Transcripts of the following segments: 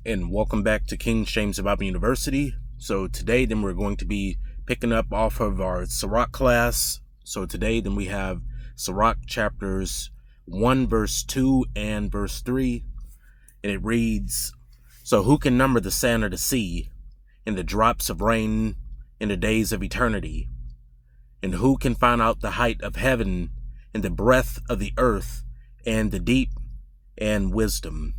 and welcome back to King James Bible University. So today then we're going to be picking up off of our Sirach class. So today then we have Sirach chapters 1 verse 2 and verse 3, and it reads, "So who can number the sand of the sea and the drops of rain in the days of eternity? And who can find out the height of heaven and the breadth of the earth and the deep and wisdom?"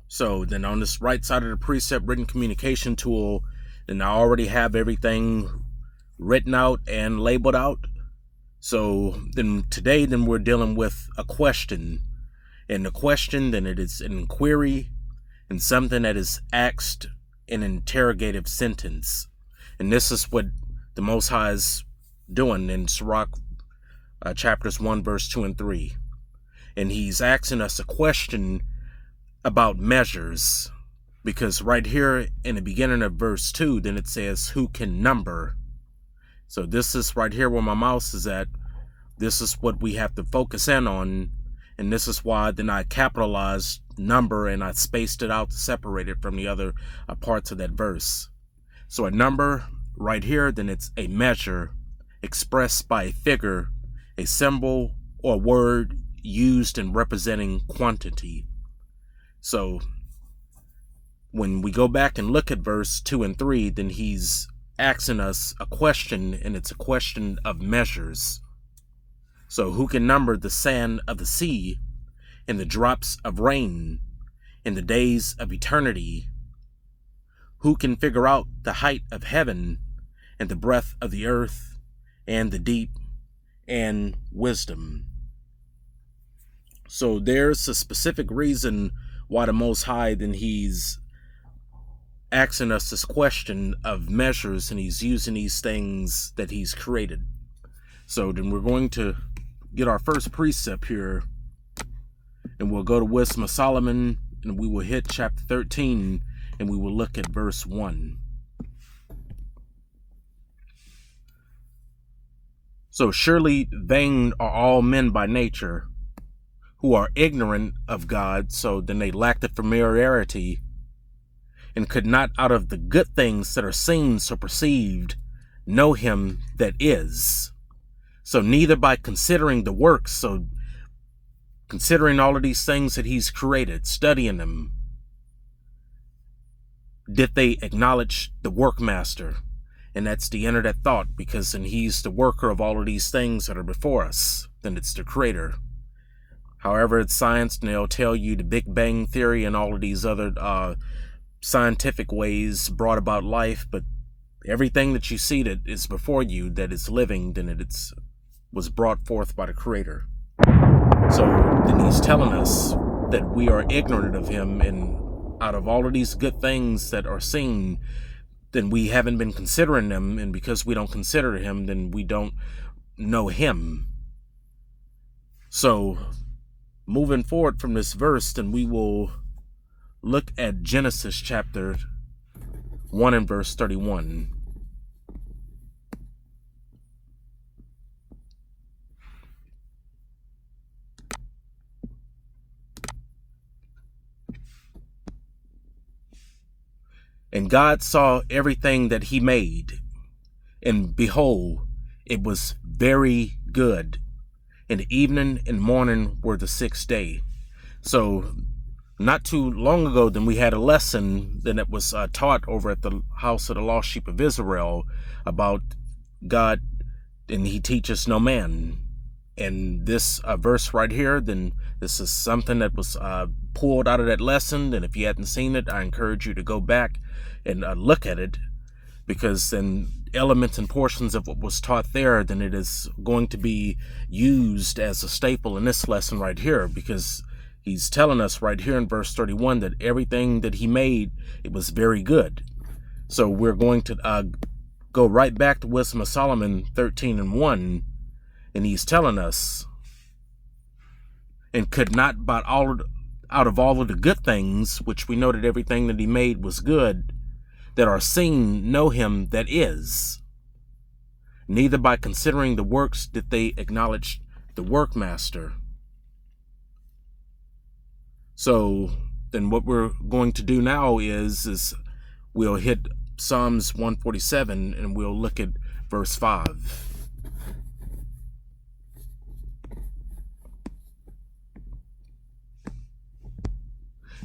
So then on this right side of the precept written communication tool, then I already have everything written out and labeled out. So then today then we're dealing with a question. And the question then it is an inquiry and something that is asked in an interrogative sentence. And this is what the Most High is doing in Sirach chapters 1 verse 2 and 3. And he's asking us a question about measures, because right here in the beginning of verse 2 then it says who can number. So this is right here where my mouse is at. This is what we have to focus in on, and this is why then I capitalized number and I spaced it out to separate it from the other parts of that verse. So a number right here, then it's a measure expressed by a figure, a symbol or word used in representing quantity. So when we go back and look at verse 2 and 3, then he's asking us a question, and it's a question of measures. So who can number the sand of the sea and the drops of rain in the days of eternity? Who can figure out the height of heaven and the breadth of the earth and the deep and wisdom? So there's a specific reason why the Most High then he's asking us this question of measures, and he's using these things that he's created. So then we're going to get our first precept here, and we'll go to Wisdom of Solomon, and we will hit chapter 13, and we will look at verse 1. "So surely vain are all men by nature, who are ignorant of God, so then they lack the familiarity, and could not out of the good things that are seen so perceived know him that is. So neither by considering the works," so considering all of these things that he's created, studying them, "did they acknowledge the workmaster." And that's the end of that thought, because then he's the worker of all of these things that are before us. Then it's the creator. However, it's science, and they'll tell you the Big Bang Theory and all of these other scientific ways brought about life, but everything that you see that is before you that is living, then it was brought forth by the Creator. So then he's telling us that we are ignorant of him, and out of all of these good things that are seen, then we haven't been considering them, and because we don't consider him, then we don't know him. So moving forward from this verse, then we will look at Genesis chapter 1 and verse 31. "And God saw everything that he made, and behold, it was very good. And the evening and morning were the sixth day." So not too long ago, then we had a lesson then that was taught over at the house of the lost sheep of Israel about God, and he teaches no man. And this verse right here, then this is something that was pulled out of that lesson. And if you hadn't seen it, I encourage you to go back and look at it, because then elements and portions of what was taught there, then it is going to be used as a staple in this lesson right here, because he's telling us right here in verse 31 that everything that he made, it was very good. So we're going to go right back to Wisdom of Solomon 13 and 1, and he's telling us, "And could not out of all of the good things, which we know that everything that he made was good, that are seen know him that is. Neither by considering the works did they acknowledge the workmaster." So then what we're going to do now is we'll hit Psalms 147 and we'll look at verse 5.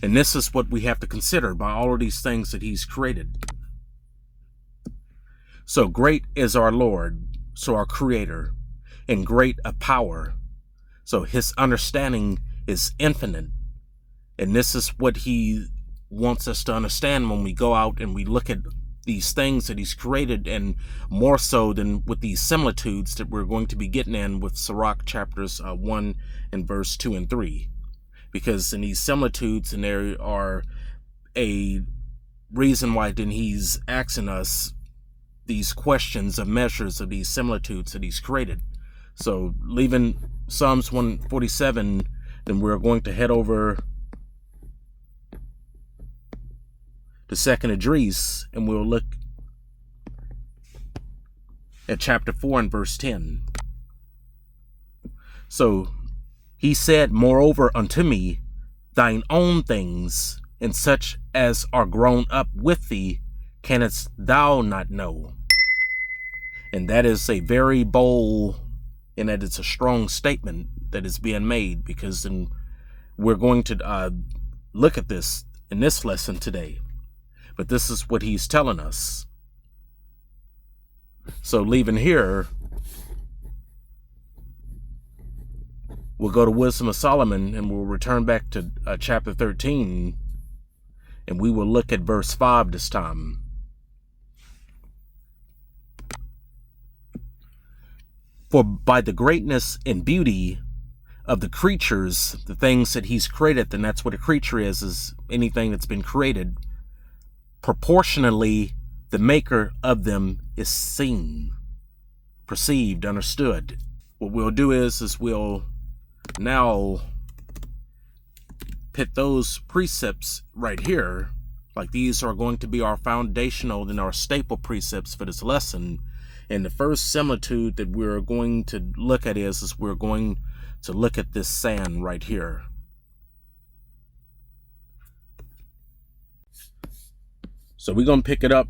And this is what we have to consider by all of these things that he's created. So great is our Lord, so our Creator, and great a power. So his understanding is infinite. And this is what he wants us to understand when we go out and we look at these things that he's created, and more so than with these similitudes that we're going to be getting in with Sirach chapters 1 and verse 2 and 3. Because in these similitudes, and there are a reason why then he's asking us these questions of measures of these similitudes that he's created. So leaving Psalms 147, then we're going to head over to 2nd Esdras, and we'll look at chapter 4 and verse 10. So he said, moreover unto me, thine own things, and such as are grown up with thee, canst thou not know. And that is a very bold, and that it's a strong statement that is being made, because then we're going to look at this in this lesson today. But this is what he's telling us. So leaving here, we'll go to Wisdom of Solomon, and we'll return back to chapter 13, and we will look at verse 5 this time. For by the greatness and beauty of the creatures, the things that he's created, and that's what a creature is anything that's been created, proportionally the maker of them is seen, perceived, understood. What we'll do is we'll now put those precepts right here, like these are going to be our foundational and our staple precepts for this lesson. And the first similitude that we're going to look at is we're going to look at this sand right here. So we're going to pick it up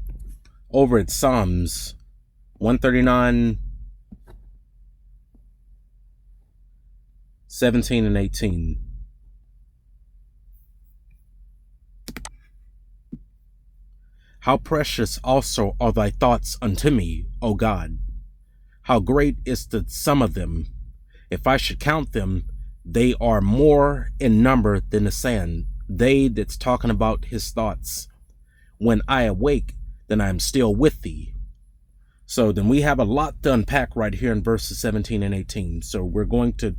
over at Psalms 139, 17 and 18. How precious also are thy thoughts unto me, O God! How great is the sum of them! If I should count them, they are more in number than the sand. They that's talking about his thoughts. When I awake, then I am still with thee. So then we have a lot to unpack right here in verses 17 and 18. So we're going to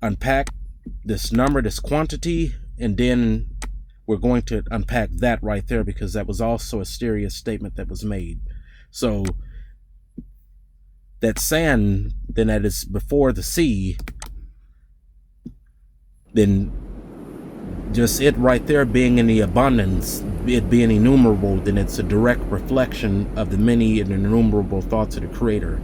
unpack this number, this quantity, and then we're going to unpack that right there, because that was also a serious statement that was made. So that sand, then that is before the sea, then just it right there being in the abundance, it being innumerable, then it's a direct reflection of the many and innumerable thoughts of the Creator.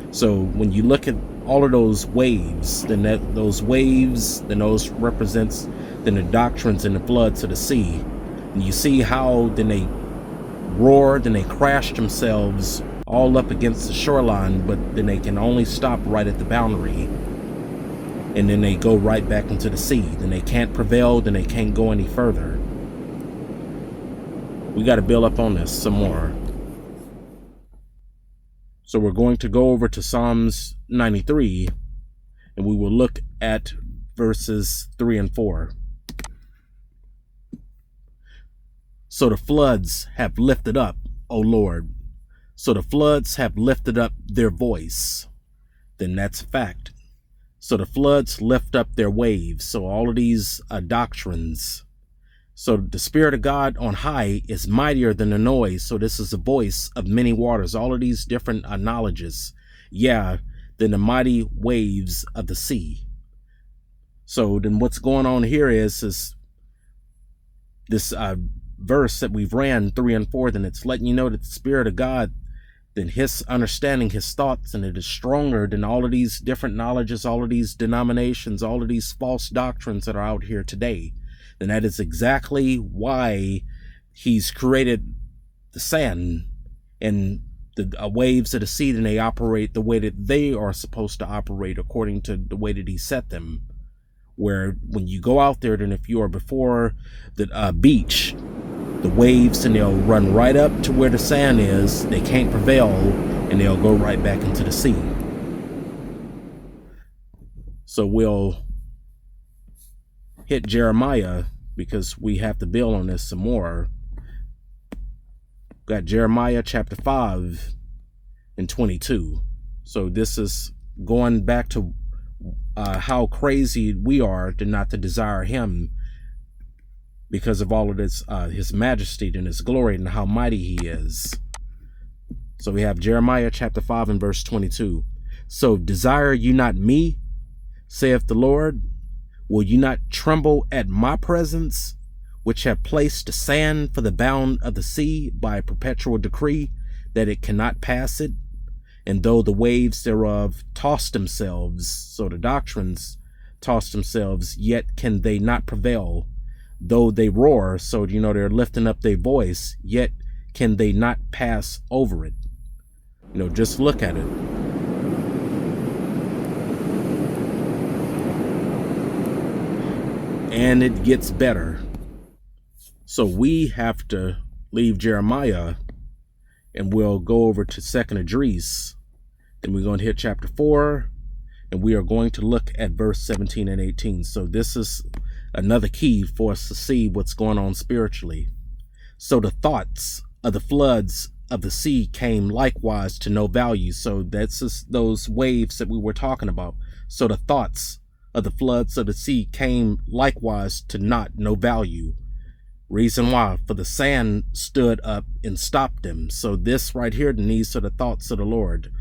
So when you look at all of those waves, then those waves, then those represents then the doctrines and the floods of the sea. And you see how then they roar, then they crash themselves all up against the shoreline, but then they can only stop right at the boundary. And then they go right back into the sea. Then they can't prevail, then they can't go any further. We got to build up on this some more. So we're going to go over to Psalms 93, and we will look at verses 3 and 4. So the floods have lifted up, O Lord. So the floods have lifted up their voice. Then that's a fact. So the floods lift up their waves. So all of these doctrines. So the Spirit of God on high is mightier than the noise. So this is the voice of many waters. All of these different knowledges. Yeah, than the mighty waves of the sea. So then what's going on here is this verse that we've ran 3 and 4, then it's letting you know that the Spirit of God, then his understanding, his thoughts, and it is stronger than all of these different knowledges, all of these denominations, all of these false doctrines that are out here today. then that is exactly why he's created the sand and the waves of the sea, and they operate the way that they are supposed to operate according to the way that he set them. Where when you go out there, then if you are before the beach, the waves, and they'll run right up to where the sand is, they can't prevail, and they'll go right back into the sea. So we'll hit Jeremiah because we have to build on this some more. Got Jeremiah chapter 5 and 22. So this is going back to how crazy we are to not to desire him because of all of this, his majesty and his glory and how mighty he is. So we have Jeremiah chapter 5 and verse 22. So desire you not me, saith the Lord? Will you not tremble at my presence, which have placed the sand for the bound of the sea by a perpetual decree, that it cannot pass it? And though the waves thereof toss themselves, so the doctrines toss themselves, yet can they not prevail. Though they roar, so they're lifting up their voice, yet can they not pass over it. Just look at it. And it gets better. So we have to leave Jeremiah and we'll go over to 2nd Esdras. Then we're going to hit chapter 4 and we are going to look at verse 17 and 18. So this is another key for us to see what's going on spiritually. So the thoughts of the floods of the sea came likewise to no value. So that's just those waves that we were talking about. So the thoughts of the floods of the sea came likewise to no value. Reason why? For the sand stood up and stopped them. So this right here, these are the thoughts of the Lord.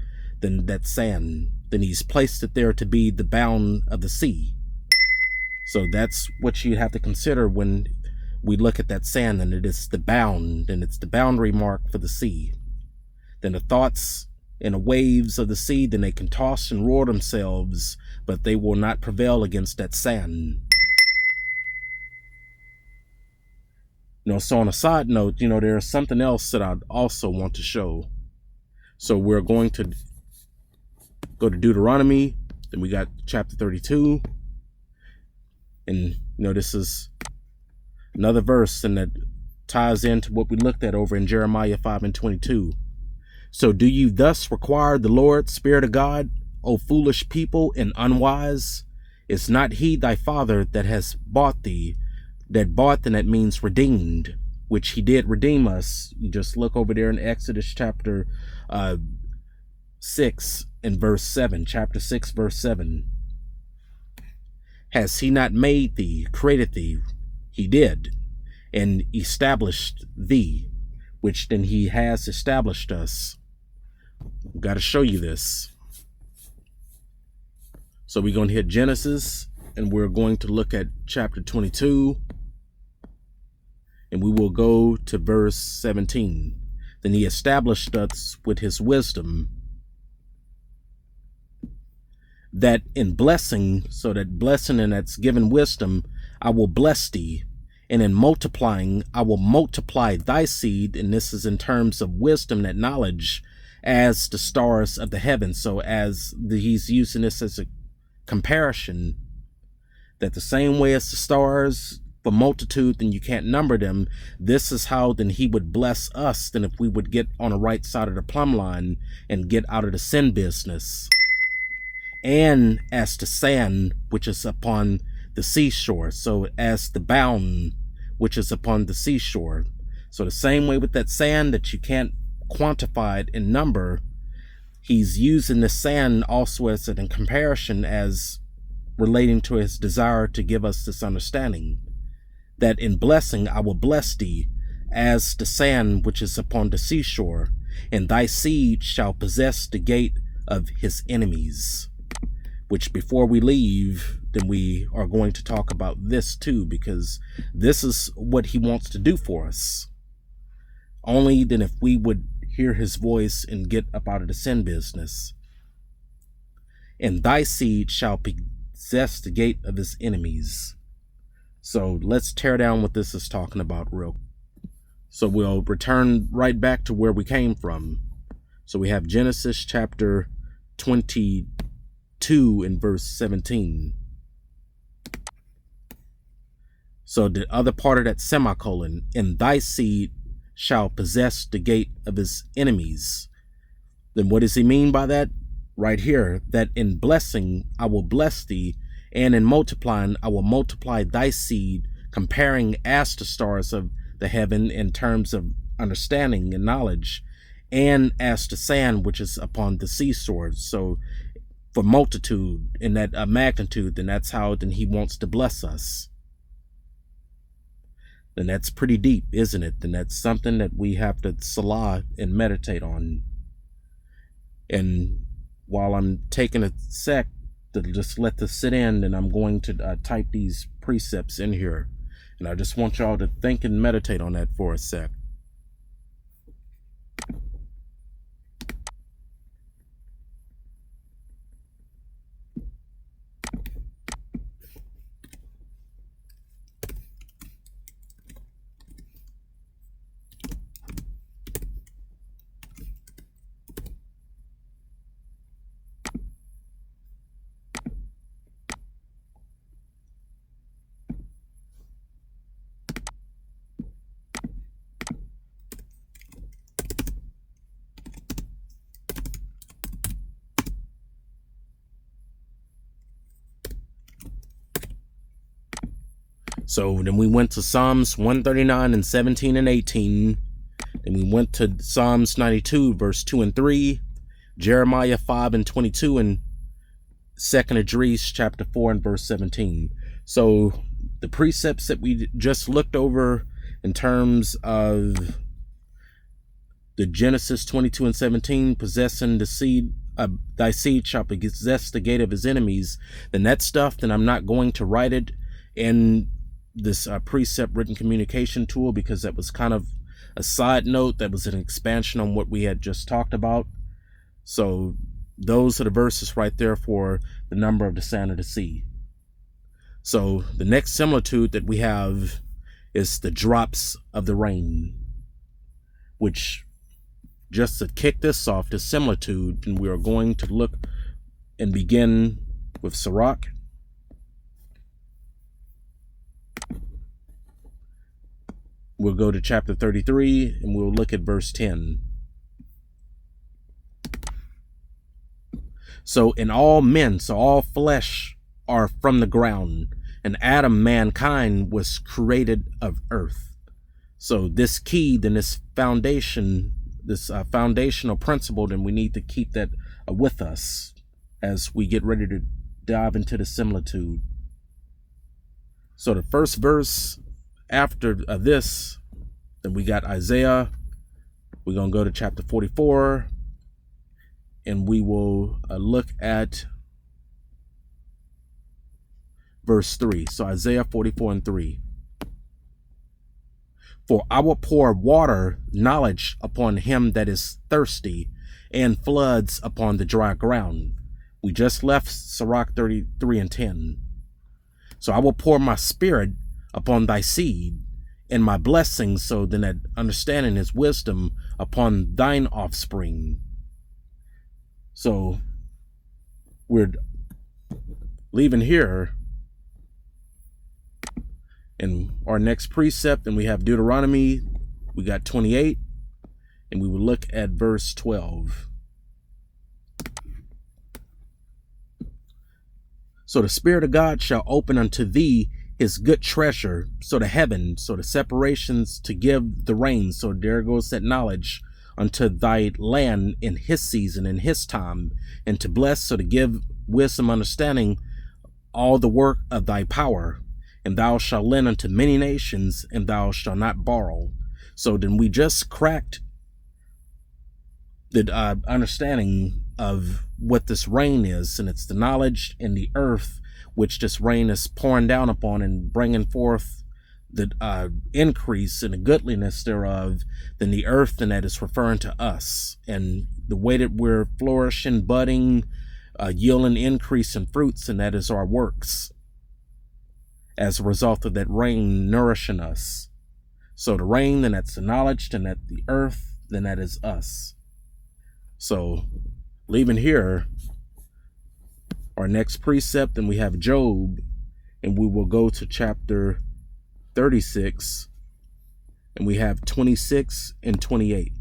Then that sand, then he's placed it there to be the bound of the sea. So that's what you have to consider when we look at that sand, and it is the bound, and it's the boundary mark for the sea. Then the thoughts and the waves of the sea, then they can toss and roar themselves, but they will not prevail against that sand. So on a side note, there's something else that I'd also want to show. So we're going to go to Deuteronomy, then we got chapter 32, and this is another verse, and that ties into what we looked at over in Jeremiah 5 and 22. So do you thus require the Lord, Spirit of God, O foolish people and unwise? Is not he thy father that has bought thee? That bought, then that means redeemed, which he did redeem us. You just look over there in Exodus chapter 6 and verse 7, chapter 6, verse 7. Has he not made thee, created thee? He did, and established thee, which then he has established us. I've got to show you this. So we're going to hit Genesis, and we're going to look at chapter 22, and we will go to verse 17. Then he established us with his wisdom, that in blessing, so that blessing and that's given wisdom, I will bless thee, and in multiplying, I will multiply thy seed, and this is in terms of wisdom, that knowledge, as the stars of the heavens. So he's using this as a comparison, that the same way as the stars for multitude, then you can't number them, this is how then he would bless us, then if we would get on the right side of the plumb line and get out of the sin business. And as the sand which is upon the seashore, so as the bound which is upon the seashore. So the same way with that sand that you can't quantify it in number, he's using the sand also as in comparison as relating to his desire to give us this understanding, that in blessing I will bless thee as the sand which is upon the seashore, and thy seed shall possess the gate of his enemies. Which before we leave, then we are going to talk about this too, because this is what he wants to do for us. Only then if we would hear his voice and get up out of the sin business. And thy seed shall possess the gate of his enemies. So let's tear down what this is talking about real. So we'll return right back to where we came from. So we have Genesis chapter 22 and verse 17. So the other part of that semicolon, and thy seed shall possess the gate of his enemies. Then what does he mean by that? Right here, that in blessing I will bless thee, and in multiplying I will multiply thy seed, comparing as the stars of the heaven in terms of understanding and knowledge, and as the sand which is upon the seashore. So for multitude in that magnitude, then that's how then he wants to bless us. Then that's pretty deep, isn't it? Then that's something that we have to salah and meditate on. And while I'm taking a sec to just let this sit in, and I'm going to type these precepts in here. And I just want y'all to think and meditate on that for a sec. So then we went to Psalms 139 and 17 and 18. Then we went to Psalms 92 verse 2 and 3, Jeremiah 5 and 22, and 2nd Idris chapter 4 and verse 17. So the precepts that we just looked over in terms of the Genesis 22 and 17, possessing the seed, thy seed shall possess the gate of his enemies, then that stuff, then I'm not going to write it in this precept written communication tool, because that was kind of a side note. That was an expansion on what we had just talked about. So those are the verses right there for the number of the sand of the sea. So the next similitude that we have is the drops of the rain, which, just to kick this off, the similitude, and we are going to look and begin with Sirach. We'll go to chapter 33 and we'll look at verse 10. So in all men, so all flesh are from the ground, and Adam, mankind, was created of earth. So this key, then this foundation, this foundational principle, then we need to keep that with us as we get ready to dive into the similitude. So the first verse after this, then we got Isaiah. We're going to go to chapter 44, and we will look at verse 3. So Isaiah 44 and 3. For I will pour water, knowledge, upon him that is thirsty, and floods upon the dry ground. We just left Sirach 33 and 10. So I will pour my spirit upon thy seed, and my blessings, so then that understanding is wisdom, upon thine offspring. So we're leaving here in our next precept, and we have Deuteronomy, we got 28, and we will look at verse 12. So the Spirit of God shall open unto thee his good treasure, so the heaven, so the separations to give the rain. So there goes that knowledge unto thy land in his season, in his time, and to bless, so to give wisdom, understanding, all the work of thy power. And thou shalt lend unto many nations, and thou shalt not borrow. So then we just cracked the understanding of what this rain is, and it's the knowledge in the earth which this rain is pouring down upon and bringing forth the increase in the goodliness thereof, than the earth, and that is referring to us and the way that we're flourishing, budding, yielding increase in fruits, and that is our works. as a result of that rain nourishing us. So the rain, then that's the knowledge, then that the earth, then that is us. So leaving here, our next precept, then we have Job, and we will go to chapter 36, and we have 26 and 28.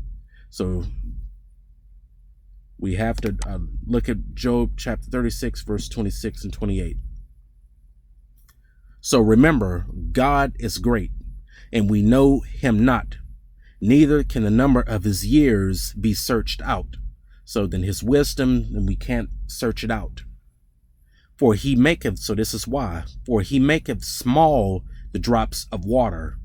So we have to look at Job chapter 36, verse 26 and 28. So remember, God is great, and we know him not, neither can the number of his years be searched out. So then his wisdom, then we can't search it out. For he maketh, so this is why, for he maketh small the drops of water,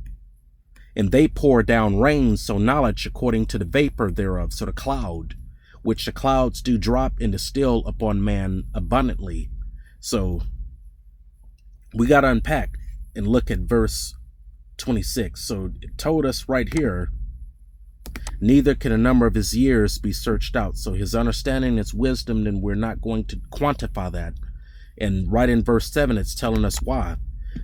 and they pour down rain, so knowledge according to the vapor thereof, so the cloud, which the clouds do drop and distill upon man abundantly. So we got to unpack and look at verse 26. So it told us right here, neither can a number of his years be searched out. So his understanding, his wisdom, then we're not going to quantify that. And right in verse 7, it's telling us why.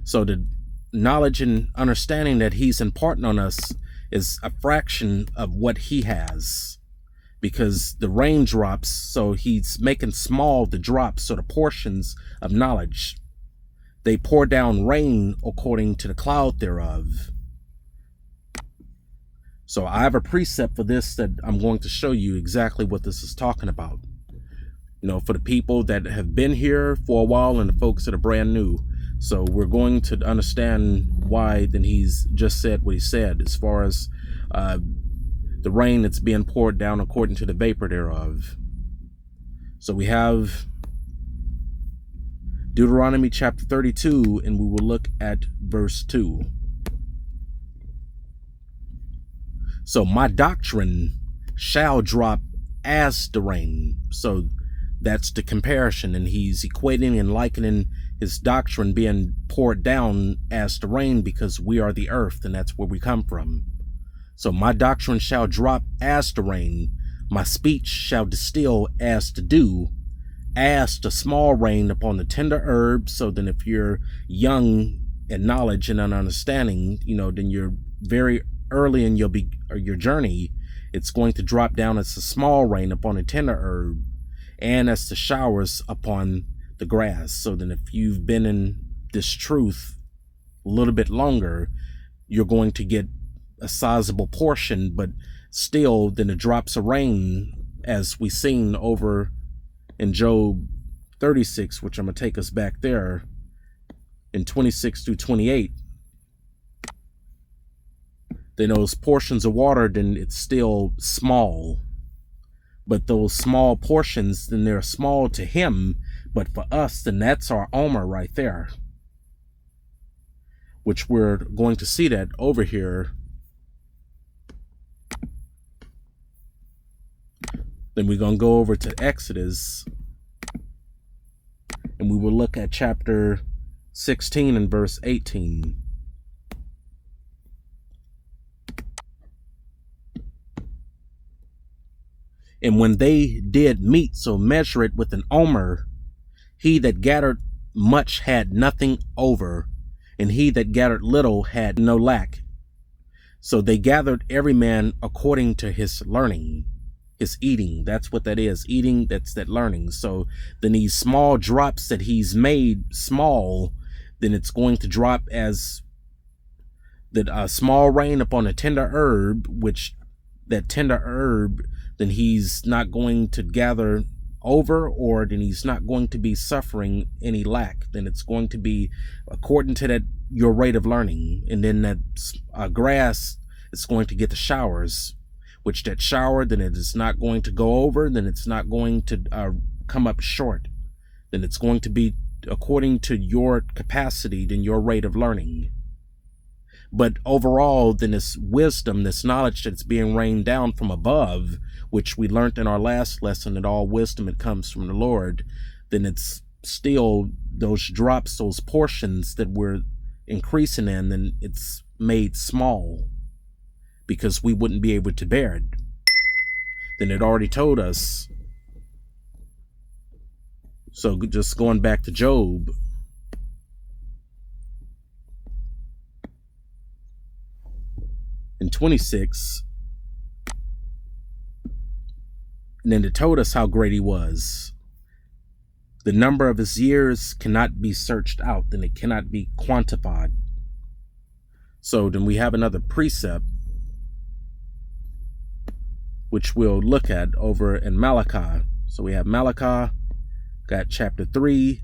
So the knowledge and understanding that he's imparting on us is a fraction of what he has. Because the raindrops, so he's making small the drops, so the portions of knowledge. They pour down rain according to the cloud thereof. So I have a precept for this that I'm going to show you exactly what this is talking about. You know, for the people that have been here for a while and the folks that are brand new. So we're going to understand why then he's just said what he said as far as the rain that's being poured down according to the vapor thereof. So we have Deuteronomy chapter 32, and we will look at verse 2. So my doctrine shall drop as the rain. So that's the comparison, and he's equating and likening his doctrine being poured down as the rain because we are the earth, and that's where we come from. So my doctrine shall drop as the rain, my speech shall distill as the dew, as the small rain upon the tender herb. So then if you're young in knowledge and in understanding, you know, then you're very early in your journey, it's going to drop down as a small rain upon a tender herb, and as the showers upon the grass. So then if you've been in this truth a little bit longer, you're going to get a sizable portion, but still then the drops of rain, as we seen over in Job 36, which I'm going to take us back there, in 26 through 28, then those portions of water, then it's still small. But those small portions, then they're small to him, but for us, then that's our Omer right there. Which we're going to see that over here. Then we're going to go over to Exodus, and we will look at chapter 16 and verse 18. And when they did meet, so measure it with an omer, he that gathered much had nothing over, and he that gathered little had no lack. So they gathered every man according to his learning, his eating. That's what that is. Eating, that's that learning. So then these small drops that he's made small, then it's going to drop as that small rain upon a tender herb, which that tender herb, then he's not going to gather over, or then he's not going to be suffering any lack. Then it's going to be according to that your rate of learning. And then that grass is going to get the showers, which that shower, then it is not going to go over, then it's not going to come up short. Then it's going to be according to your capacity, then your rate of learning. But overall, then this wisdom, this knowledge that's being rained down from above, which we learned in our last lesson, that all wisdom, it comes from the Lord, then it's still those drops, those portions that we're increasing in, then it's made small because we wouldn't be able to bear it. Then it already told us. So just going back to Job, and 26. And then it told us how great he was. The number of his years cannot be searched out, and it cannot be quantified. So then we have another precept, which we'll look at over in Malachi. So we have Malachi, got chapter 3,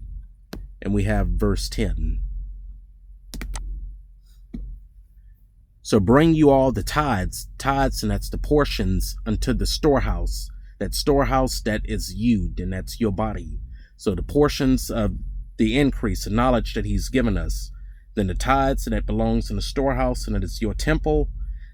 and we have verse 10. So bring you all the tithes, and that's the portions, unto the storehouse. That storehouse that is you, and that's your body. So the portions of the increase of knowledge that he's given us, then the tithes, and that belongs in the storehouse, and it is your temple,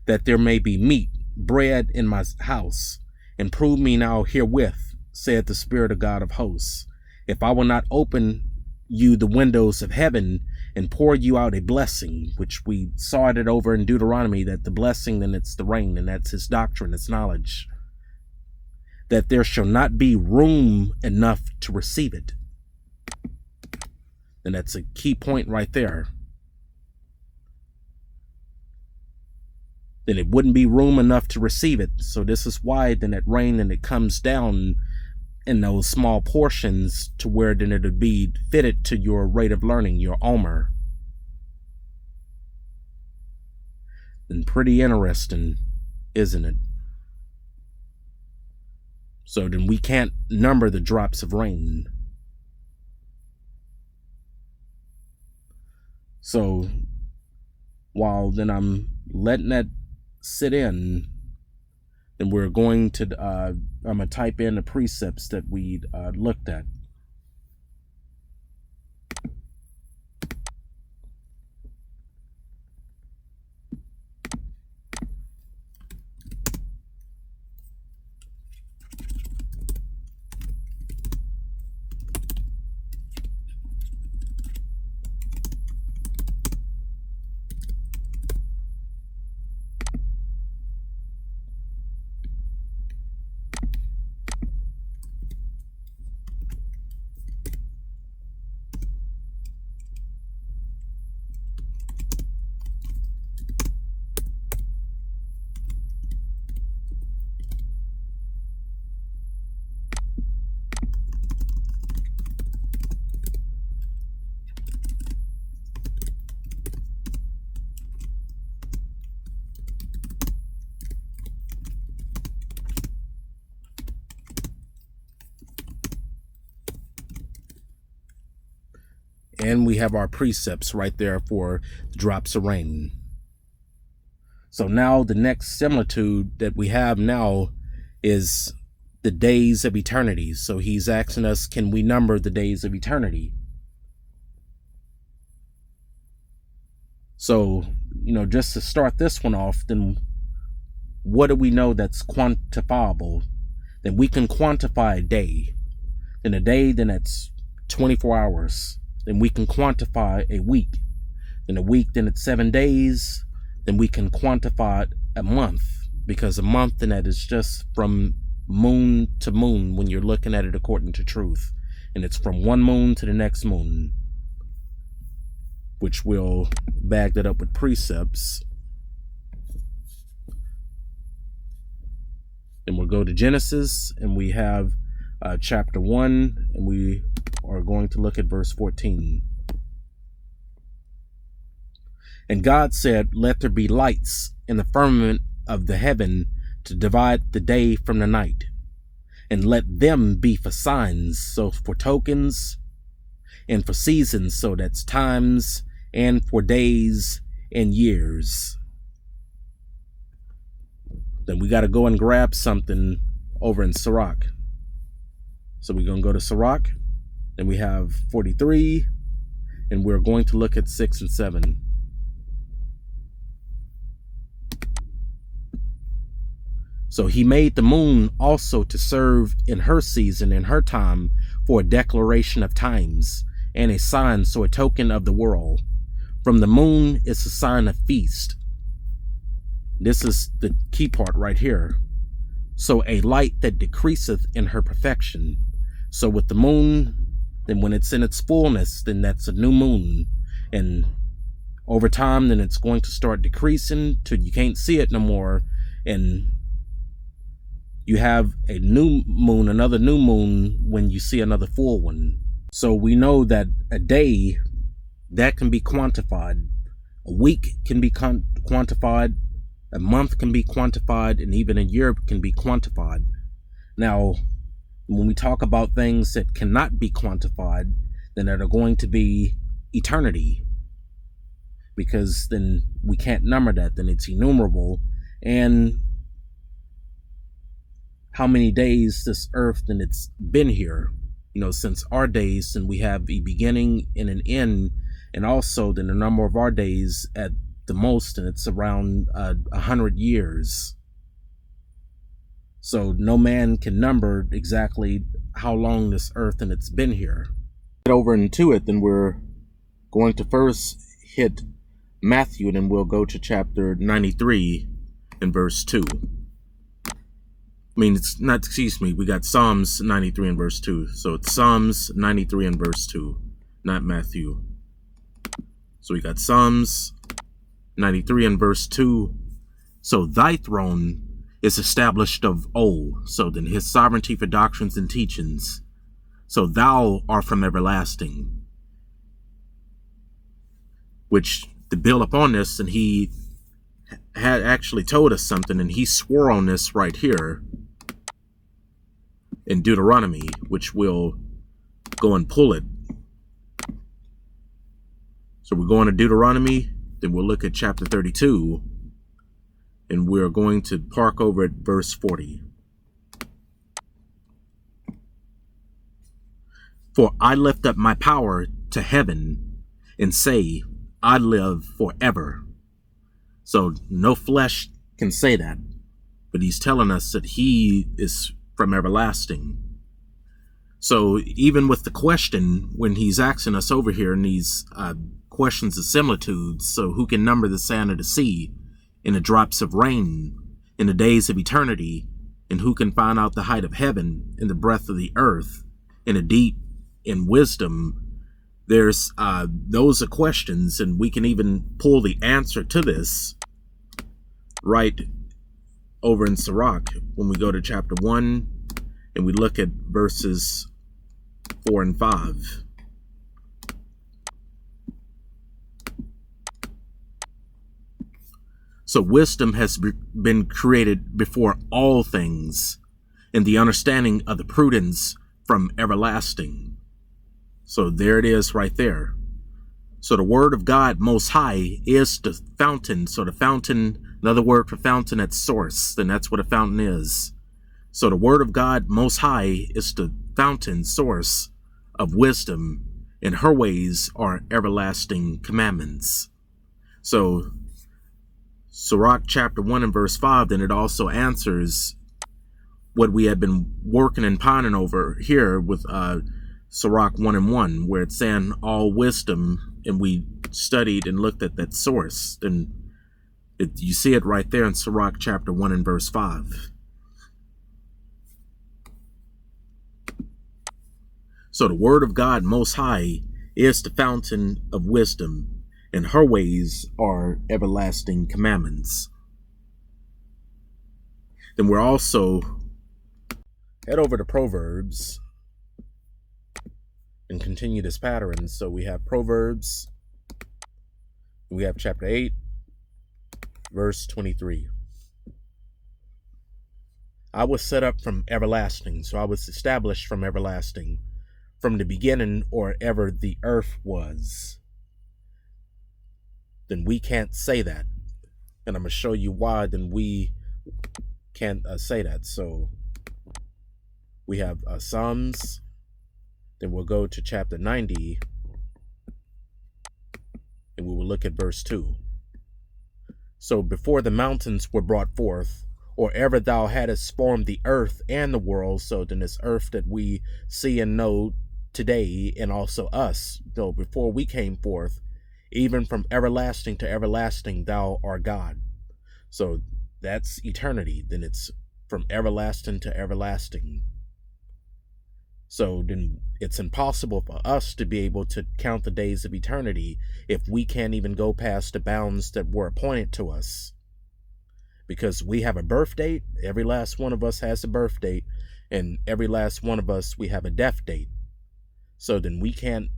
that there may be meat, bread in my house. And prove me now herewith, saith the Spirit of God of hosts, if I will not open you the windows of heaven and pour you out a blessing, which we saw it over in Deuteronomy, that the blessing, then it's the rain, and that's his doctrine, it's knowledge, that there shall not be room enough to receive it. And that's a key point right there. Then it wouldn't be room enough to receive it. So this is why then it rain and it comes down in those small portions to where then it would be fitted to your rate of learning, your omer. And pretty interesting, isn't it? So then we can't number the drops of rain. So while then I'm letting that sit in, then we're going to, I'm going to type in the precepts that we looked at. And we have our precepts right there for drops of rain. So now the next similitude that we have now is the days of eternity. So he's asking us, can we number the days of eternity? So, just to start this one off, then what do we know that's quantifiable? Then we can quantify a day. Then a day, then that's 24 hours. Then we can quantify a week. Then a week, then it's 7 days. Then we can quantify a month, because a month, then that is just from moon to moon when you're looking at it according to truth. And it's from one moon to the next moon, which we'll back that up with precepts. Then we'll go to Genesis, and we have chapter 1, and we are going to look at verse 14. And God said, let there be lights in the firmament of the heaven to divide the day from the night, and let them be for signs, so for tokens, and for seasons, so that's times, and for days and years. Then we got to go and grab something over in Sirach. So we're going to go to Sirach. Then we have 43, and we're going to look at 6 and 7. So he made the moon also to serve in her season, in her time, for a declaration of times, and a sign, so a token of the world. From the moon is a sign of feast. This is the key part right here. So a light that decreaseth in her perfection. So with the moon, then when it's in its fullness, then that's a new moon. And over time, then it's going to start decreasing till you can't see it no more. And you have a new moon, another new moon, when you see another full one. So we know that a day, that can be quantified. A week can be quantified. A month can be quantified. And even a year can be quantified. Now, when we talk about things that cannot be quantified, then that are going to be eternity. Because then we can't number that. Then it's innumerable. And how many days this earth and it's been here, since our days, and we have a beginning and an end, and also then the number of our days at the most, and it's around 100 years. So no man can number exactly how long this earth and it's been here. Get over into it, then we're going to first hit Matthew, and then we'll go to chapter 93 and verse 2. We got Psalms 93 and verse 2. So it's Psalms 93 and verse 2, not Matthew. So we got Psalms 93 and verse 2. So thy throne is established of old. So then his sovereignty for doctrines and teachings. So thou art from everlasting. Which to build upon this, and he had actually told us something, and he swore on this right here in Deuteronomy, which we'll go and pull it. So we're going to Deuteronomy, then we'll look at chapter 32, and we're going to park over at verse 40. For I lift up my power to heaven and say, I live forever. So no flesh can say that, but he's telling us that he is from everlasting. So even with the question, when he's asking us over here in these questions of similitudes, so who can number the sand of the sea and the drops of rain in the days of eternity, and who can find out the height of heaven and the breadth of the earth and the deep in wisdom, there's those are questions, and we can even pull the answer to this right over in Sirach when we go to chapter 1 and we look at verses 4 and 5. So wisdom has been created before all things, and the understanding of the prudence from everlasting. So there it is right there. So the word of God Most High is the fountain. So the fountain, another word for fountain, that's source. Then that's what a fountain is. So the word of God Most High is the fountain, source of wisdom, and her ways are everlasting commandments. So Sirach chapter 1 and verse 5, then it also answers what we have been working and pondering over here with Sirach 1 and 1, where it's saying all wisdom, and we studied and looked at that source. Then you see it right there in Sirach chapter 1 and verse 5. So the word of God Most High is the fountain of wisdom, and her ways are everlasting commandments. Then we're also head over to Proverbs and continue this pattern. So we have Proverbs, we have chapter 8, verse 23. I was set up from everlasting, so I was established from everlasting, from the beginning or ever the earth was. Then we can't say that. And I'm going to show you why then we can't say that. So we have Psalms, then we'll go to chapter 90, and we will look at verse 2. So before the mountains were brought forth, or ever thou hadst formed the earth and the world, so then this earth that we see and know today, and also us, though before we came forth, even from everlasting to everlasting, thou art God. So that's eternity. Then it's from everlasting to everlasting. So then it's impossible for us to be able to count the days of eternity if we can't even go past the bounds that were appointed to us. Because we have a birth date, every last one of us has a birth date, and every last one of us, we have a death date. So then we can't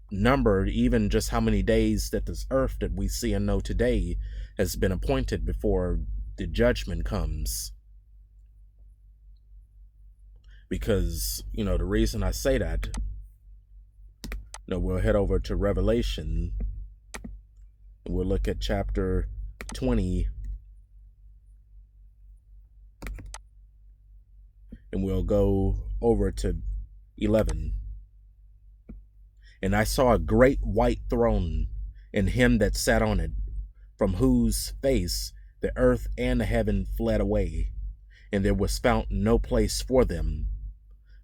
number even just how many days that this earth that we see and know today has been appointed before the judgment comes. Because, the reason I say that, we'll head over to Revelation, and we'll look at chapter 20, and we'll go over to 11. And I saw a great white throne, and him that sat on it, from whose face the earth and the heaven fled away, and there was found no place for them.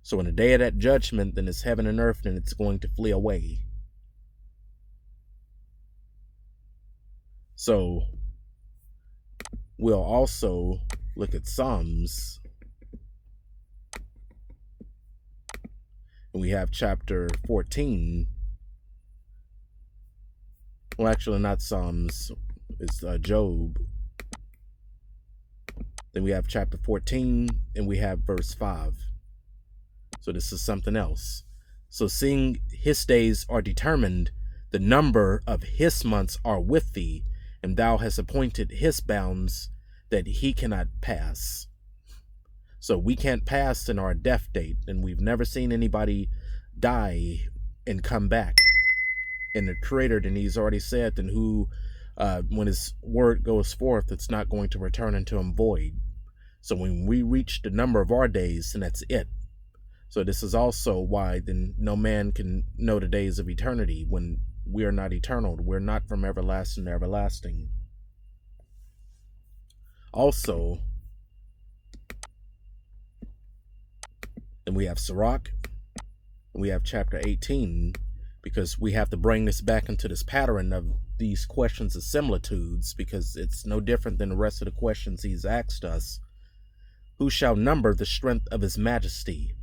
So in the day of that judgment, then it's heaven and earth, and it's going to flee away. So we'll also look at Psalms. And we have chapter 14. Well, actually, not Psalms. It's Job. Then we have chapter 14, and we have verse 5. So this is something else. So seeing his days are determined, the number of his months are with thee, and thou hast appointed his bounds that he cannot pass. So we can't pass in our death date, and we've never seen anybody die and come back. And the Creator, then he's already said, then who, when his word goes forth, it's not going to return unto him void. So when we reach the number of our days, then that's it. So this is also why then no man can know the days of eternity, when we are not eternal. We're not from everlasting to everlasting. Also, then we have Sirach, and we have chapter 18, because we have to bring this back into this pattern of these questions of similitudes, because it's no different than the rest of the questions he's asked us. Who shall number the strength of his majesty?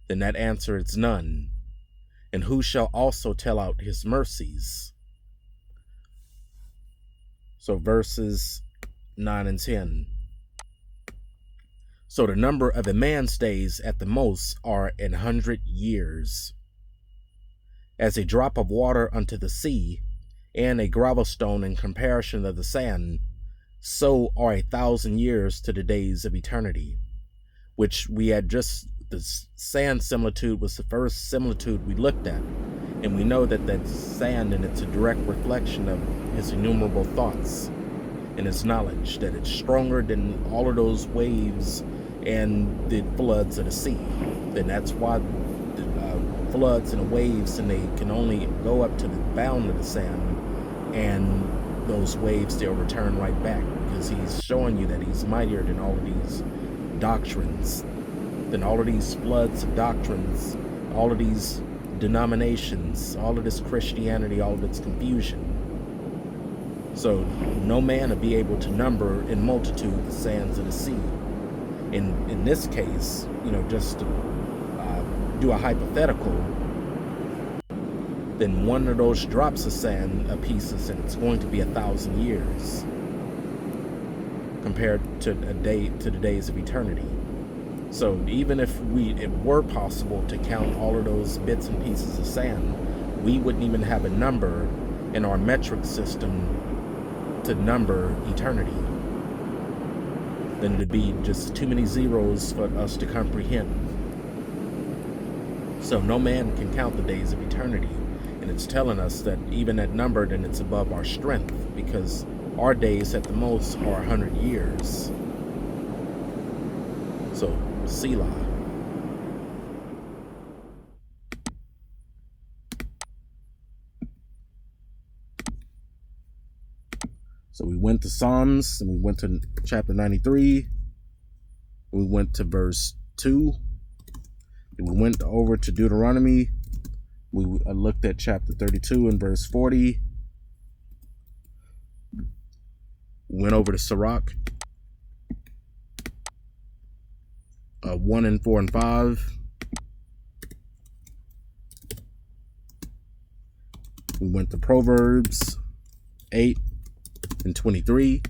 Then that answer is none. And who shall also tell out his mercies? So verses 9 and 10. So the number of a man's days at the most are 100 years. As a drop of water unto the sea, and a gravel stone in comparison of the sand, so are 1,000 years to the days of eternity. Which we had just, the sand similitude was the first similitude we looked at. And we know that that sand, and it's a direct reflection of his innumerable thoughts and his knowledge, that it's stronger than all of those waves and the floods of the sea. And that's why the floods and the waves, and they can only go up to the bound of the sand, and those waves, they'll return right back, because he's showing you that he's mightier than all of these doctrines, than all of these floods of doctrines, all of these denominations, all of this Christianity, all of its confusion. So no man will be able to number in multitude the sands of the sea. In this case, just to do a hypothetical, then one of those drops of sand of pieces, and it's going to be 1,000 years compared to the days of eternity. So even if it were possible to count all of those bits and pieces of sand, we wouldn't even have a number in our metric system to number eternity. Then it'd be just too many zeros for us to comprehend. So no man can count the days of eternity. And it's telling us that even at number, then it's above our strength, because our days at the most are 100 years. So, Selah. So we went to Psalms, and we went to chapter 93. We went to verse 2. And we went over to Deuteronomy. We looked at chapter 32 and verse 40. We went over to Sirach 1 and 4 and 5. We went to Proverbs 8 and 23.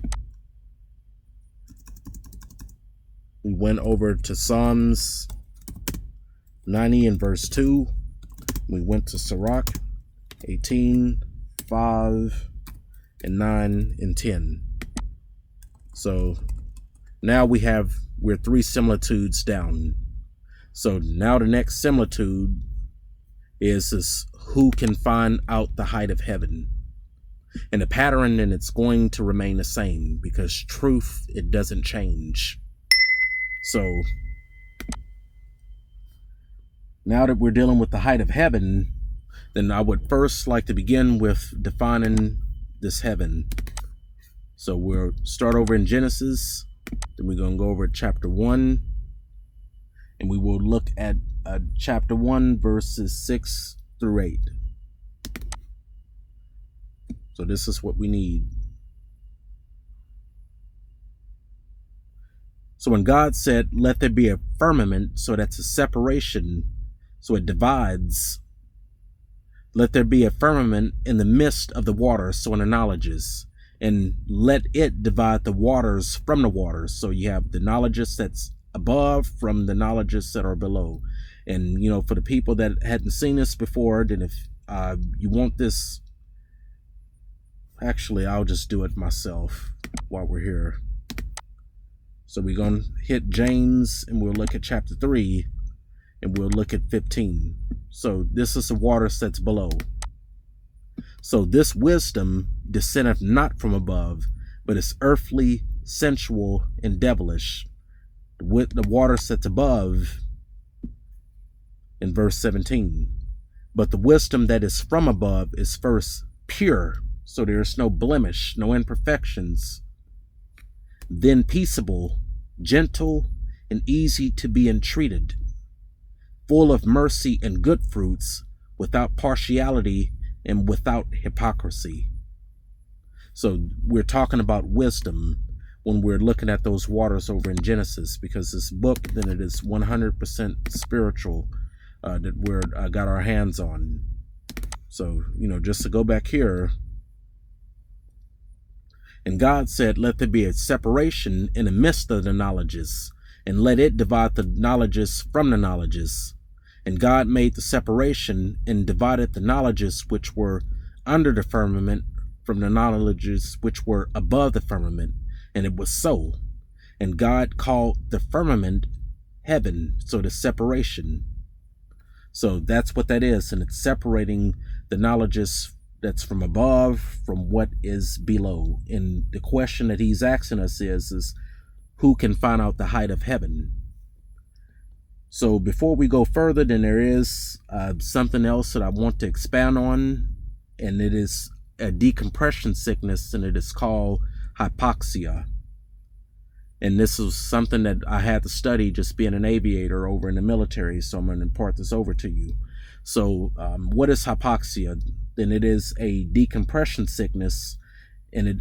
We went over to Psalms 90 and verse 2. We went to Sirach 18, 5, and 9 and 10. So now we're 3 similitudes down. So now the next similitude is who can find out the height of heaven. And the pattern, and it's going to remain the same, because truth, it doesn't change. So now that we're dealing with the height of heaven, then I would first like to begin with defining this heaven. So we'll start over in Genesis, then we're going to go over to chapter 1, and we will look at chapter 1, verses 6 through 8. So this is what we need. So when God said, let there be a firmament, so that's a separation, so it divides. Let there be a firmament in the midst of the waters, so it acknowledges. And let it divide the waters from the waters. So you have the knowledges that's above from the knowledges that are below. And, for the people that hadn't seen this before, then if you want this, actually, I'll just do it myself while we're here. So we're going to hit James, and we'll look at chapter 3, and we'll look at 15. So this is the waters that's below. So this wisdom descendeth not from above, but is earthly, sensual, and devilish. With the waters that's above, in verse 17. But the wisdom that is from above is first pure, so there's no blemish, no imperfections. Then peaceable, gentle, and easy to be entreated, full of mercy and good fruits, without partiality and without hypocrisy. So we're talking about wisdom when we're looking at those waters over in Genesis, because this book, then it is 100% spiritual that we're got our hands on. So, just to go back here, and God said, let there be a separation in the midst of the knowledges, and let it divide the knowledges from the knowledges. And God made the separation and divided the knowledges which were under the firmament from the knowledges which were above the firmament. And it was so. And God called the firmament heaven, so the separation. So that's what that is, and it's separating the knowledges that's from above from what is below. And the question that he's asking us is who can find out the height of heaven? So before we go further, then there is something else that I want to expand on, and it is a decompression sickness, and it is called hypoxia. And this was something that I had to study just being an aviator over in the military, so I'm going to impart this over to you. So what is hypoxia? Then it is a decompression sickness, and it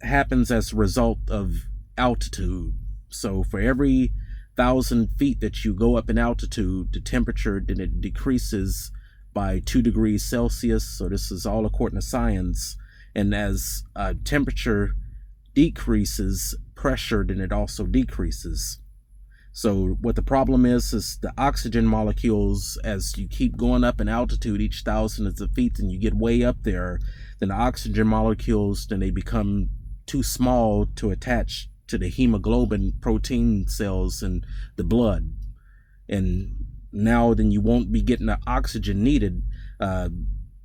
happens as a result of altitude. So for every 1,000 feet that you go up in altitude, the temperature, then it decreases by 2 degrees Celsius. So this is all according to science. And as temperature decreases, pressure, then it also decreases. So what the problem is the oxygen molecules, as you keep going up in altitude each thousands of feet and you get way up there, then the oxygen molecules, then they become too small to attach to the hemoglobin protein cells in the blood. And now then you won't be getting the oxygen needed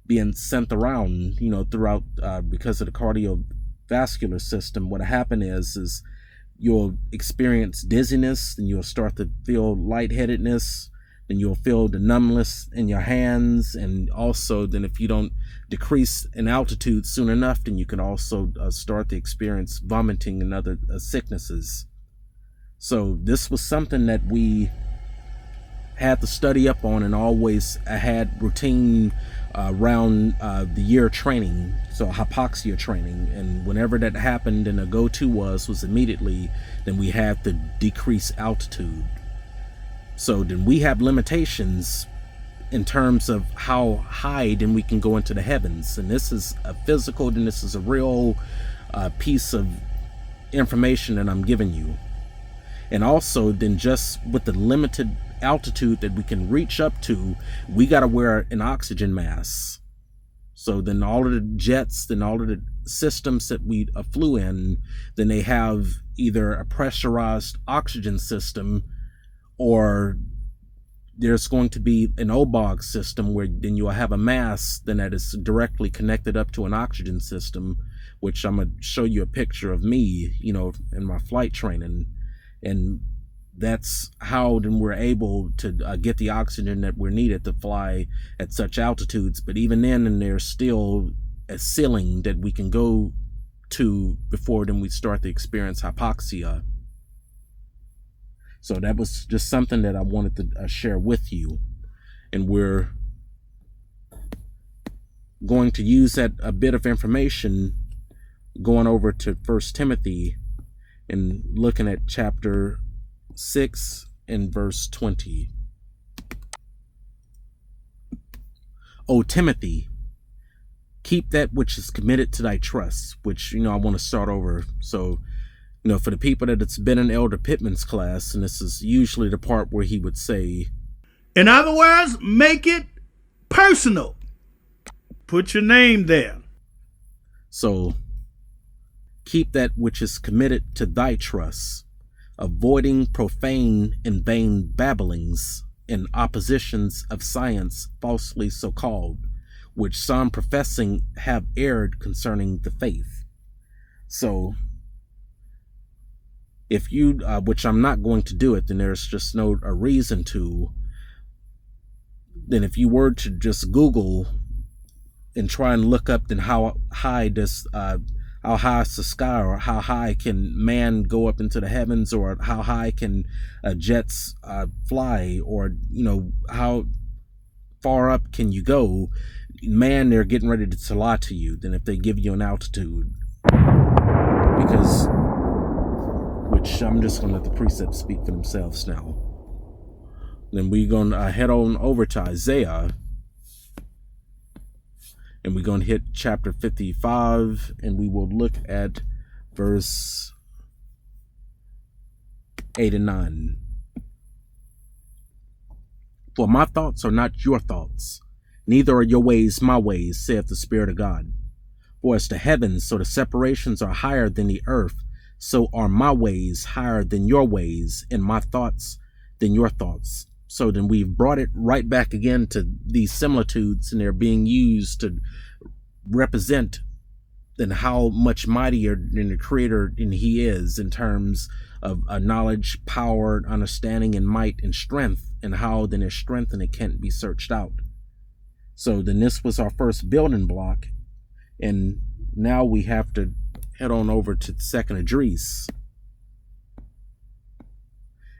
being sent around, throughout because of the cardiovascular system. What happened is you'll experience dizziness, and you'll start to feel lightheadedness, and you'll feel the numbness in your hands. And also then if you don't decrease in altitude soon enough, then you can also start to experience vomiting and other sicknesses. So this was something that we had to study up on, and always had routine around the year training, so hypoxia training. And whenever that happened, then a go-to was immediately, then we had to decrease altitude. So then we have limitations in terms of how high then we can go into the heavens. And this is a physical, then this is a real piece of information that I'm giving you. And also then just with the limited altitude that we can reach up to, we got to wear an oxygen mask. So then all of the jets, then all of the systems that we flew in, then they have either a pressurized oxygen system, or there's going to be an OBOG system where then you'll have a mask then that is directly connected up to an oxygen system, which I'm going to show you a picture of me, in my flight training. And that's how then we're able to get the oxygen that we're needed to fly at such altitudes. But even then there's still a ceiling that we can go to before then we start to experience hypoxia. So that was just something that I wanted to share with you. And we're going to use that a bit of information going over to 1 Timothy and looking at chapter 6 and verse 20. O Timothy, keep that which is committed to thy trust, which, I want to start over. So, for the people that it's been in Elder Pittman's class, and this is usually the part where he would say, in other words, make it personal. Put your name there. So, keep that which is committed to thy trust, avoiding profane and vain babblings and oppositions of science falsely so called, which some professing have erred concerning the faith. So, if you, which I'm not going to do it, then there's just no reason to. Then if you were to just Google and try and look up then how high is the sky, or how high can man go up into the heavens, or how high can jets fly, or how far up can you go, man, they're getting ready to lie to you then if they give you an altitude. Because, which I'm just going to let the precepts speak for themselves now. Then we're going to head on over to Isaiah, and we're going to hit chapter 55, and we will look at verse 8 and 9. For my thoughts are not your thoughts, neither are your ways my ways, saith the Spirit of God. For as the heavens, so the separations are higher than the earth, so are my ways higher than your ways, and my thoughts than your thoughts. So then we've brought it right back again to these similitudes, and they're being used to represent then how much mightier than the Creator than He is in terms of knowledge, power, understanding, and might and strength, and how then His strength and it can't be searched out. So then this was our first building block, and now we have to head on over to 2nd Esdras,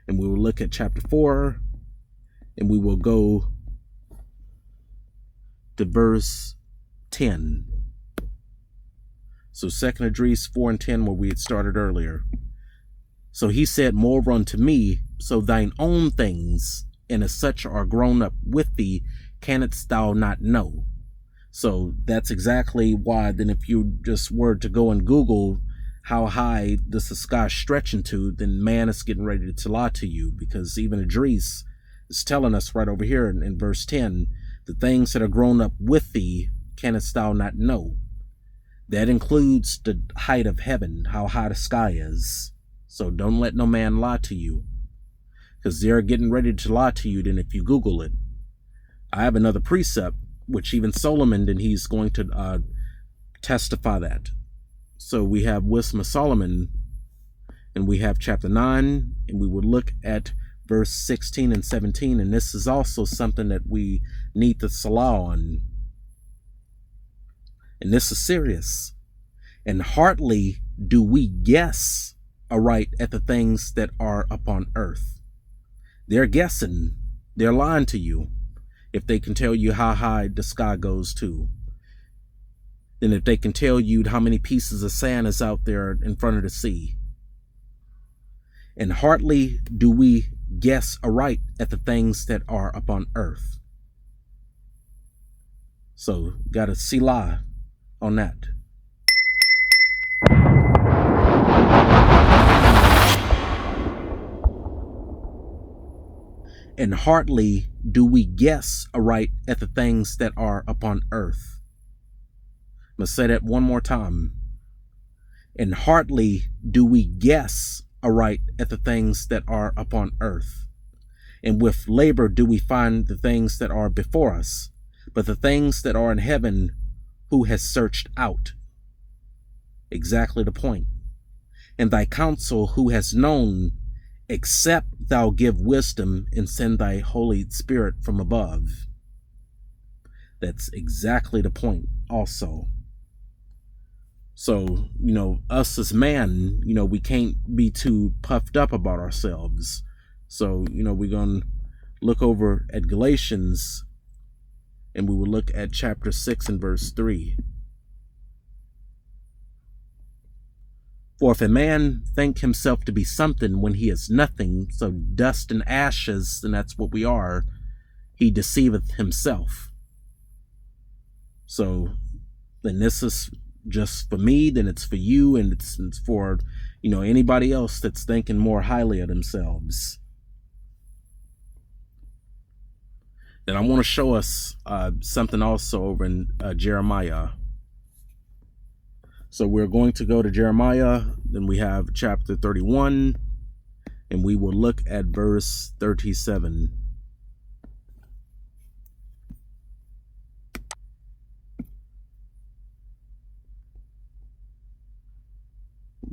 and we will look at chapter 4, and we will go to verse 10. So 2nd Esdras 4 and 10, where we had started earlier. So he said, moreover unto me, so thine own things, and as such are grown up with thee, canst thou not know. So that's exactly why then if you just were to go and Google how high does the sky stretch into, then man is getting ready to lie to you, because even Esdras is telling us right over here in verse 10, the things that are grown up with thee canst thou not know. That includes the height of heaven, how high the sky is. So don't let no man lie to you, because they're getting ready to lie to you then if you Google it. I have another precept, which even Solomon, then he's going to testify that. So we have Wisdom of Solomon, and we have chapter 9, and we will look at verse 16 and 17, and this is also something that we need to salah on. And this is serious. And hardly do we guess aright at the things that are upon earth. They're guessing. They're lying to you if they can tell you how high the sky goes to. Then if they can tell you how many pieces of sand is out there in front of the sea. And hardly do we guess aright at the things that are upon earth. So got a Selah on that. And hardly do we guess aright at the things that are upon earth. I'm going to say that one more time. And hardly do we guess aright at the things that are upon earth. And with labor do we find the things that are before us, but the things that are in heaven, who has searched out? Exactly the point. And thy counsel, who has known, except thou give wisdom and send thy Holy Spirit from above. That's exactly the point also. So, us as man, we can't be too puffed up about ourselves. So, we're going to look over at Galatians, and we will look at chapter 6 and verse 3. For if a man think himself to be something when he is nothing, so dust and ashes, and that's what we are, he deceiveth himself. So, then this is just for me, then it's for you, and it's for, anybody else that's thinking more highly of themselves. Then I want to show us something also over in Jeremiah. So we're going to go to Jeremiah, then we have chapter 31, and we will look at verse 37.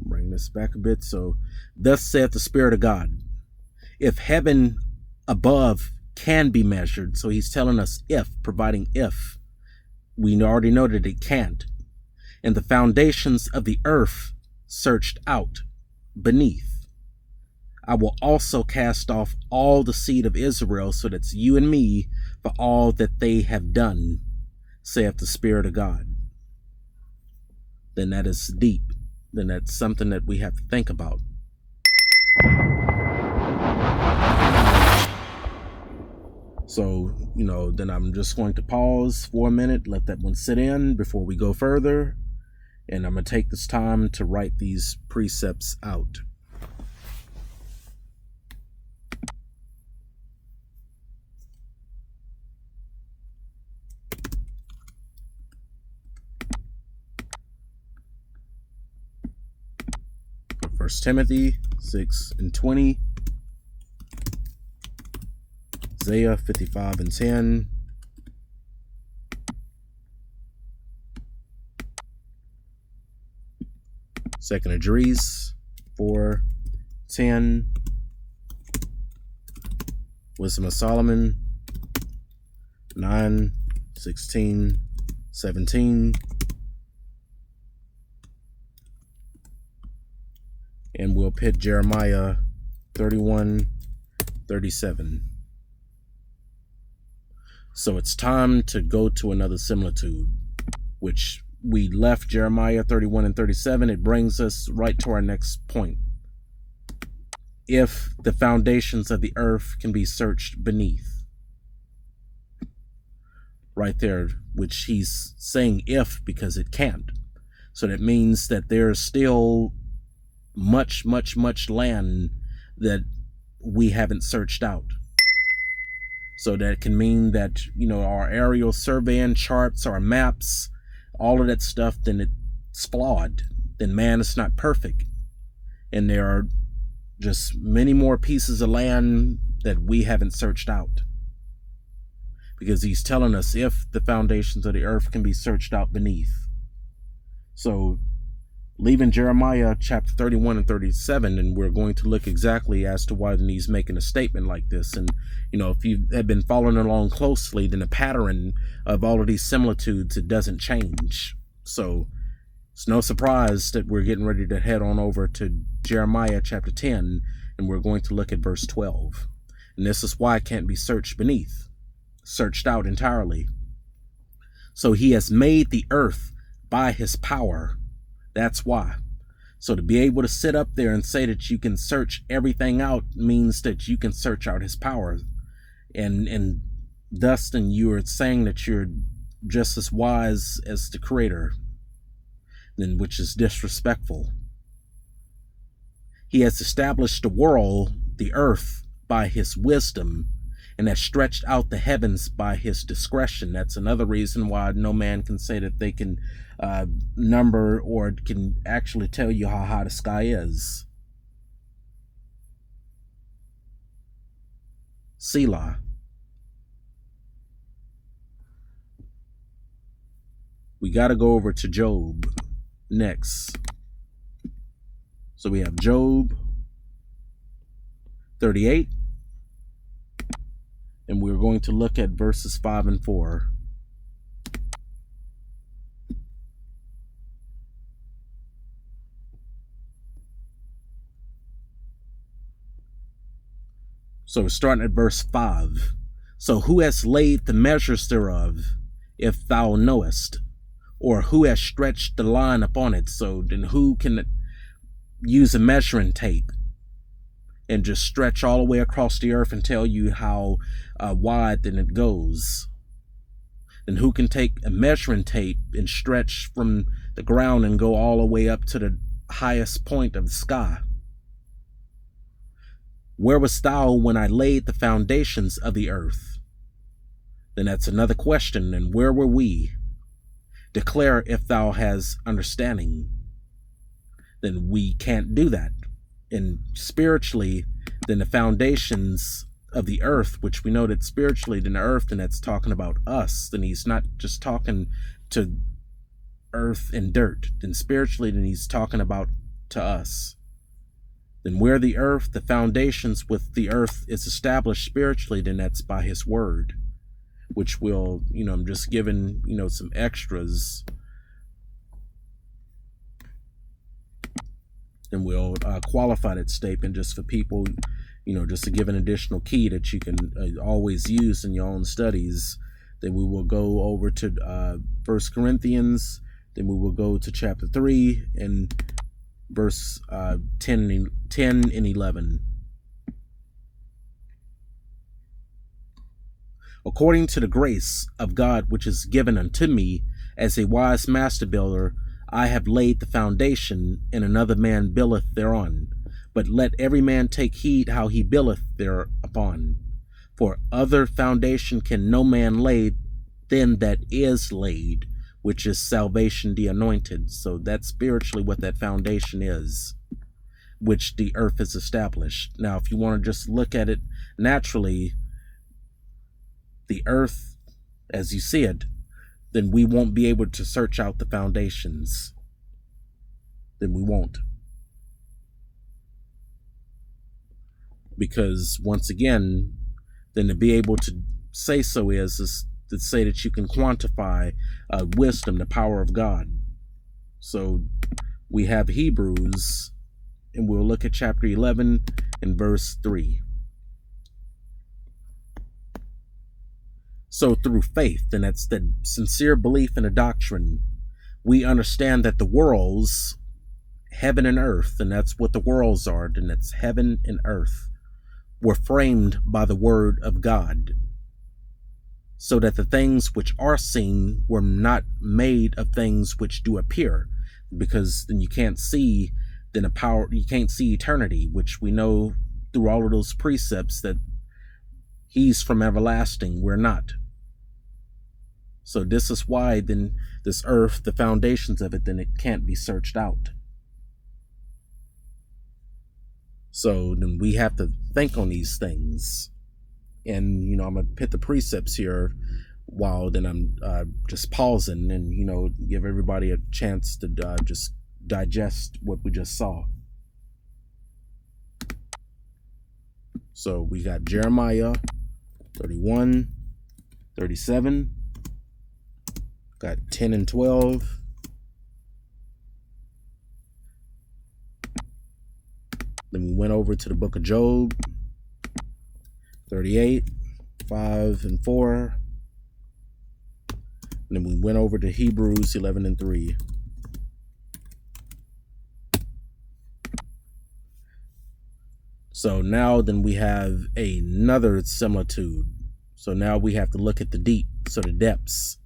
Bring this back a bit. So, thus saith the Spirit of God, if heaven above can be measured, so he's telling us providing if, we already know that it can't, and the foundations of the earth searched out beneath, I will also cast off all the seed of Israel, so that's you and me, for all that they have done, saith the Spirit of God. Then that is deep. Then that's something that we have to think about. So, then I'm just going to pause for a minute, let that one sit in before we go further. And I'm going to take this time to write these precepts out. First Timothy 6 and 20. Isaiah 55 and 10. Second Esdras 4:10. Wisdom of Solomon 9:16, 17. And we'll pit Jeremiah 31:37. So it's time to go to another similitude, which we left Jeremiah 31 and 37. It brings us right to our next point. If the foundations of the earth can be searched beneath. Right there, which he's saying if because it can't. So that means that there's still much land that we haven't searched out. So that can mean that, our aerial surveying charts, our maps, all of that stuff, then it's flawed. Then man is not perfect. And there are just many more pieces of land that we haven't searched out. Because he's telling us if the foundations of the earth can be searched out beneath. So, leaving Jeremiah chapter 31 and 37, and we're going to look exactly as to why he's making a statement like this. And, if you have been following along closely, then the pattern of all of these similitudes, it doesn't change. So it's no surprise that we're getting ready to head on over to Jeremiah chapter 10, and we're going to look at verse 12. And this is why it can't be searched out entirely. So he has made the earth by his power. That's why. So to be able to sit up there and say that you can search everything out means that you can search out his power. And thus then you are saying that you're just as wise as the Creator, then which is disrespectful. He has established the world, the earth, by his wisdom, and has stretched out the heavens by his discretion. That's another reason why no man can say that they can number or can actually tell you how high the sky is. Selah. We got to go over to Job next. So we have Job 38, and we're going to look at verses 5 and 4. So we're starting at verse 5. So who has laid the measures thereof, if thou knowest? Or who has stretched the line upon it? So then who can use a measuring tape and just stretch all the way across the earth and tell you how wide then it goes? And who can take a measuring tape and stretch from the ground and go all the way up to the highest point of the sky? Where wast thou when I laid the foundations of the earth? Then that's another question. And where were we? Declare if thou hast understanding. Then we can't do that. And spiritually, then the foundations of the earth, which we know that spiritually, then the earth, and that's talking about us. Then he's not just talking to earth and dirt. Then spiritually, then he's talking about to us. Then where the earth, the foundations with the earth is established spiritually, then that's by his word, which will, I'm just giving, some extras. And we'll qualify that statement just for people, just to give an additional key that you can always use in your own studies. Then we will go over to 1 Corinthians. Then we will go to chapter 3 and verse 10 and 11. According to the grace of God which is given unto me as a wise master builder, I have laid the foundation, and another man buildeth thereon. But let every man take heed how he buildeth thereupon. For other foundation can no man lay than that is laid, which is salvation the anointed. So that's spiritually what that foundation is, which the earth is established. Now, if you want to just look at it naturally, the earth, as you see it, then we won't be able to search out the foundations. Then we won't. Because once again, then to be able to say so is to say that you can quantify wisdom, the power of God. So we have Hebrews, and we'll look at chapter 11 and verse 3. So through faith, and that's the sincere belief in a doctrine, we understand that the worlds, heaven and earth, and that's what the worlds are, and that's heaven and earth, were framed by the word of God, so that the things which are seen were not made of things which do appear, because then you can't see then a power, you can't see eternity, which we know through all of those precepts that he's from everlasting, we're not. So this is why then this earth, the foundations of it, then it can't be searched out. So then we have to think on these things. And, I'm going to put the precepts here while then I'm just pausing and, give everybody a chance to just digest what we just saw. So we got Jeremiah 31, 37, got 10 and 12. Then we went over to the book of Job, 38, 5 and 4. And then we went over to Hebrews 11 and 3. So now then we have another similitude. So now we have to look at the deep, so the depths.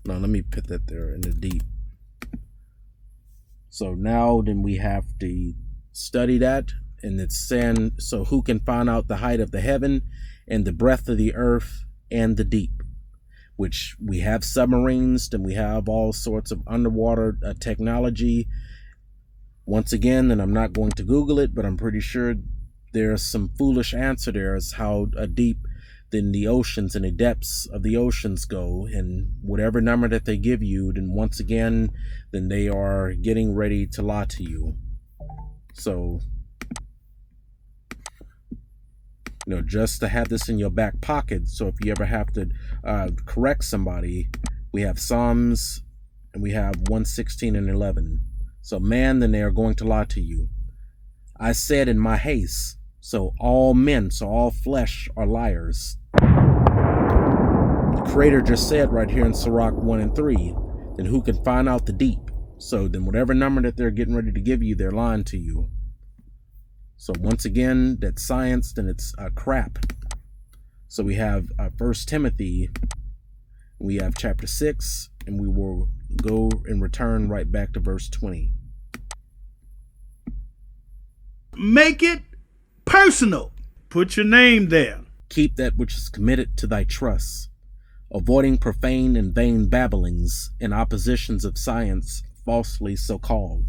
Now let me put that there in the deep. So now then we have to study that, and it's saying, so who can find out the height of the heaven and the breadth of the earth and the deep? Which we have submarines, then we have all sorts of underwater technology. Once again, and I'm not going to Google it, but I'm pretty sure there's some foolish answer there as how deep then the oceans and the depths of the oceans go, and whatever number that they give you, then once again, then they are getting ready to lie to you. So, just to have this in your back pocket, so if you ever have to correct somebody, we have Psalms, and we have 116 and 11. So man, then they are going to lie to you. I said in my haste, so all men, so all flesh are liars. The Creator just said right here in Sirach 1 and 3, then who can find out the deep? So then whatever number that they're getting ready to give you, they're lying to you. So once again, that's science, then it's crap. So we have 1 Timothy, we have chapter 6, and we will go and return right back to verse 20. Make it personal. Put your name there. Keep that which is committed to thy trust, avoiding profane and vain babblings and oppositions of science falsely so called.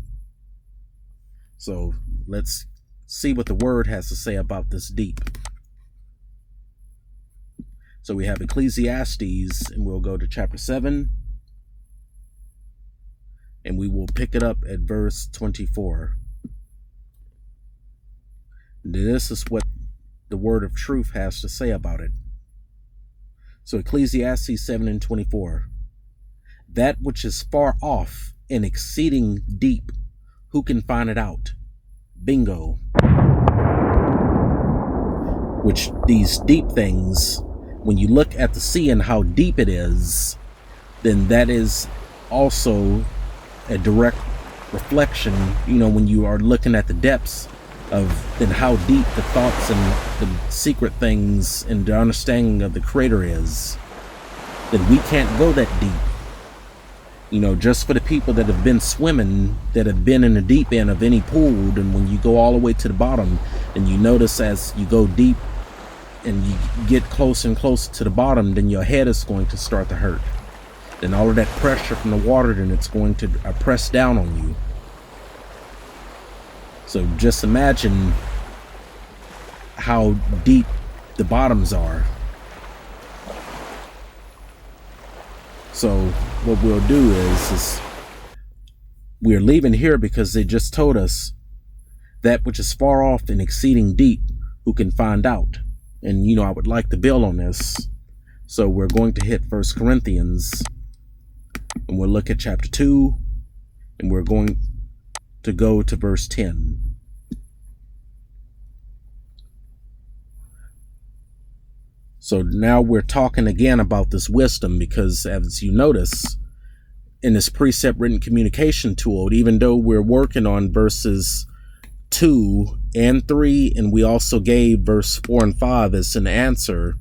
So let's see what the word has to say about this deep. So we have Ecclesiastes, and we'll go to chapter 7, and we will pick it up at verse 24. This is what the word of truth has to say about it. So Ecclesiastes 7 and 24. That which is far off and exceeding deep, who can find it out? Bingo. Which these deep things, when you look at the sea and how deep it is, then that is also a direct reflection, when you are looking at the depths of then how deep the thoughts and the secret things and the understanding of the Creator is, then we can't go that deep. Just for the people that have been swimming, that have been in the deep end of any pool, and when you go all the way to the bottom, and you notice as you go deep and you get closer and closer to the bottom, then your head is going to start to hurt. Then all of that pressure from the water, then it's going to press down on you. So just imagine how deep the bottoms are. So what we'll do is we're leaving here because they just told us that which is far off and exceeding deep, who can find out? And I would like to build on this. So we're going to hit 1 Corinthians, and we'll look at chapter 2, and we're going to go to verse 10. So now we're talking again about this wisdom, because as you notice in this precept written communication tool, even though we're working on verses 2 and 3, and we also gave verse 4 and 5 as an answer,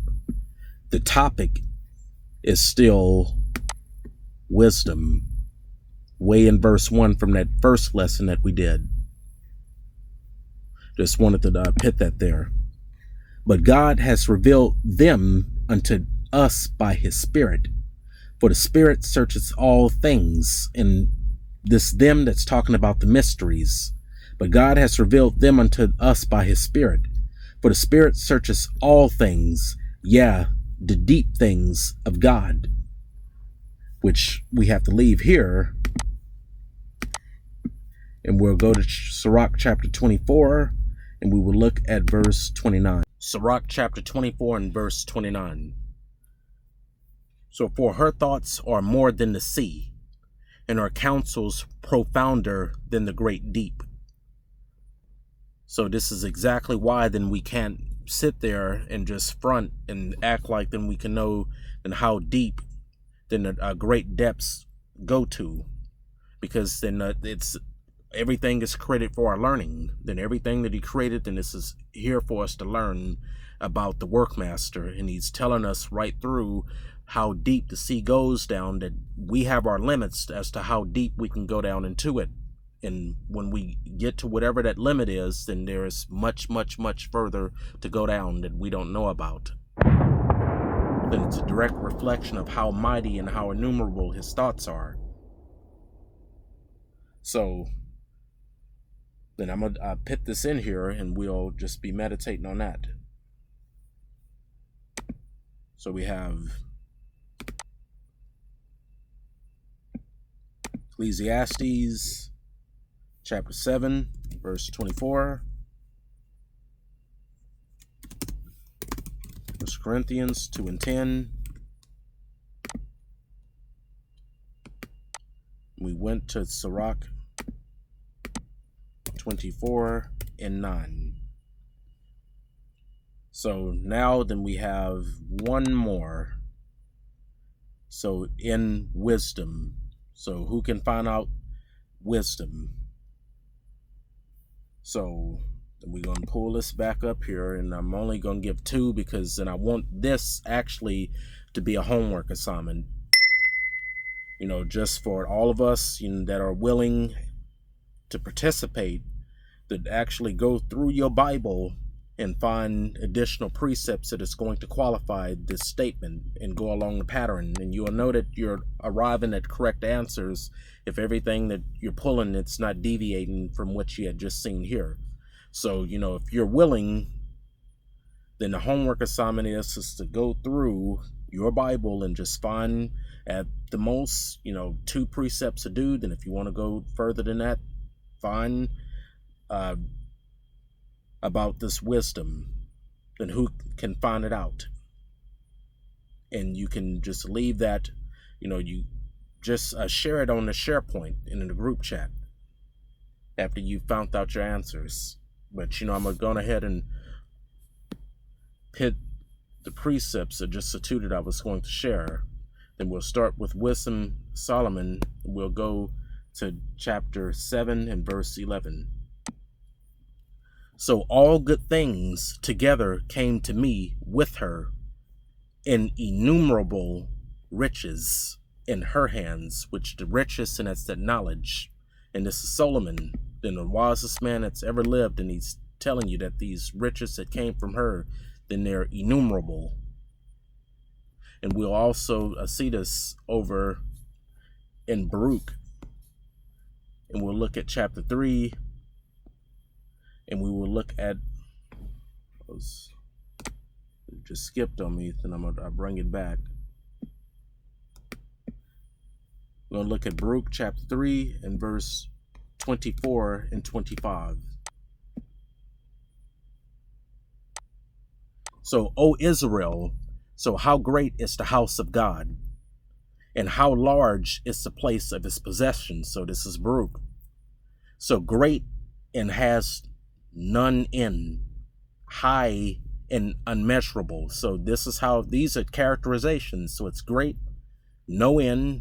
the topic is still wisdom, way in verse 1 from that first lesson that we did. Just wanted to put that there. But God has revealed them unto us by his Spirit. For the Spirit searches all things. And this them that's talking about the mysteries. But God has revealed them unto us by his Spirit. For the Spirit searches all things, the deep things of God. Which we have to leave here. And we'll go to Sirach chapter 24. And we will look at verse 29. Sirach chapter 24 and verse 29. So for her thoughts are more than the sea, and her counsels profounder than the great deep. So this is exactly why then we can't sit there and just front and act like then we can know then how deep then the great depths go to, because then it's everything is created for our learning. Then everything that he created, then this is here for us to learn about the workmaster. And he's telling us right through how deep the sea goes down, that we have our limits as to how deep we can go down into it. And when we get to whatever that limit is, then there is much, much, much further to go down that we don't know about. Then it's a direct reflection of how mighty and how innumerable his thoughts are. So then I'm going to put this in here, and we'll just be meditating on that. So we have Ecclesiastes chapter 7, verse 24. 1 Corinthians 2 and 10. We went to Sirach 24 and 9. So now then we have one more. So in wisdom. So who can find out wisdom? So we're going to pull this back up here, and I'm only going to give 2 because then I want this actually to be a homework assignment. You know, just for all of us, you know, that are willing to participate, that actually go through your Bible and find additional precepts that is going to qualify this statement and go along the pattern. And you'll know that you're arriving at correct answers if everything that you're pulling, it's not deviating from what you had just seen here. So, you know, if you're willing, then the homework assignment is to go through your Bible and just find at the most, you know, 2 precepts a dude. And if you want to go further than that, find about this wisdom, then who can find it out? And you can just leave that, you know, you just share it on the SharePoint in the group chat after you've found out your answers. But, you know, I'm going ahead and pit the precepts of just the 2 that I was going to share. Then we'll start with Wisdom Solomon. We'll go to chapter 7 and verse 11. So all good things together came to me with her, in innumerable riches in her hands, which the richest, and that's that knowledge. And this is Solomon, then the wisest man that's ever lived, and he's telling you that these riches that came from her, then they're innumerable. And we'll also see this over in Baruch, and we'll look at chapter 3, and we will look at, it just skipped on me, then I'll bring it back. We're going to look at Baruch chapter 3 and verse 24 and 25. So, O Israel, so how great is the house of God, and how large is the place of his possession. So this is Baruch. So great and has none end, high and unmeasurable. So this is how these are characterizations. So it's great, no end,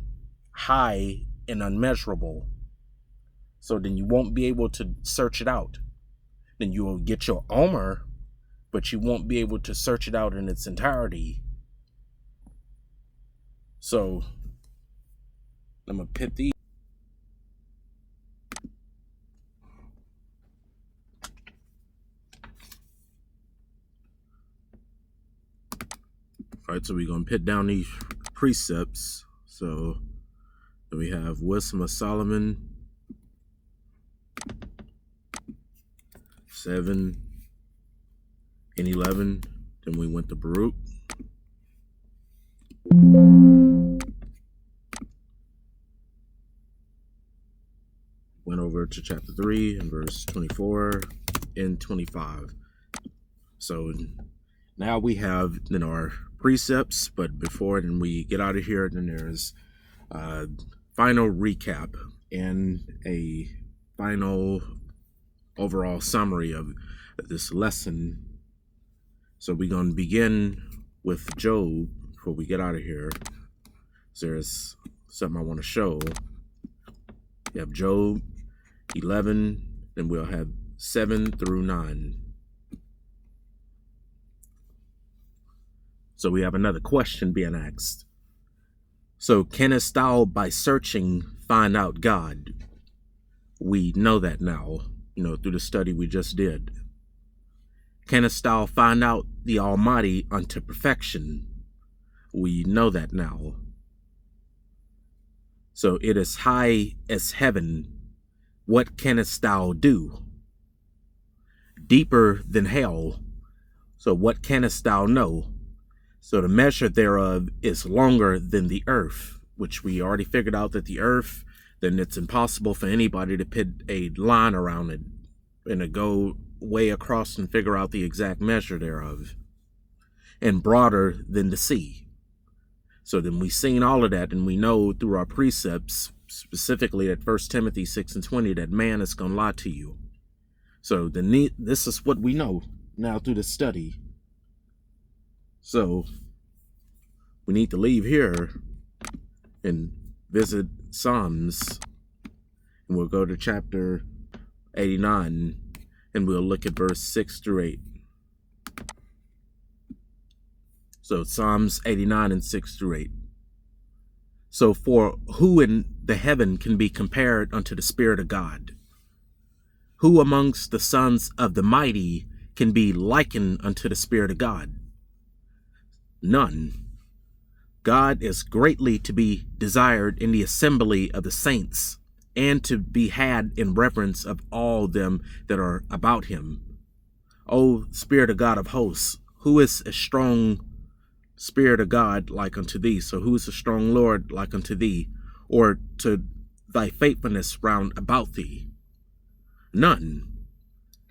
high and unmeasurable. So then you won't be able to search it out. Then you will get your Omer, but you won't be able to search it out in its entirety. So I'm gonna pit these. All right, so we're gonna pit down these precepts. So then we have Wisdom of Solomon 7 and 11. Then we went to Baruch. Went over to chapter 3 and verse 24 and 25. So now we have our precepts, but before then we get out of here, then there's a final recap and a final overall summary of this lesson. So we're going to begin with Job before we get out of here. So there's something I want to show. You have Job 11, then we'll have 7 through 9. So we have another question being asked. So canst thou by searching find out God? We know that now, through the study we just did. Canst thou find out the Almighty unto perfection? We know that now. So it is high as heaven. What canst thou do? Deeper than hell. So what canst thou know? So the measure thereof is longer than the earth, which we already figured out that the earth, then it's impossible for anybody to put a line around it and to go way across and figure out the exact measure thereof. And broader than the sea. So then we've seen all of that, and we know through our precepts, specifically at 1 Timothy 6:20, that man is going to lie to you. So then this is what we know now through the study. So we need to leave here and visit Psalms, and we'll go to chapter 89, and we'll look at verse 6 through 8. So Psalms 89 and 6 through 8. So for who in the heaven can be compared unto the Spirit of God? Who amongst the sons of the mighty can be likened unto the Spirit of God? None. God is greatly to be desired in the assembly of the saints, and to be had in reverence of all them that are about him. O Spirit of God of hosts, who is a strong Spirit of God like unto thee? So who is a strong Lord like unto thee, or to thy faithfulness round about thee? None.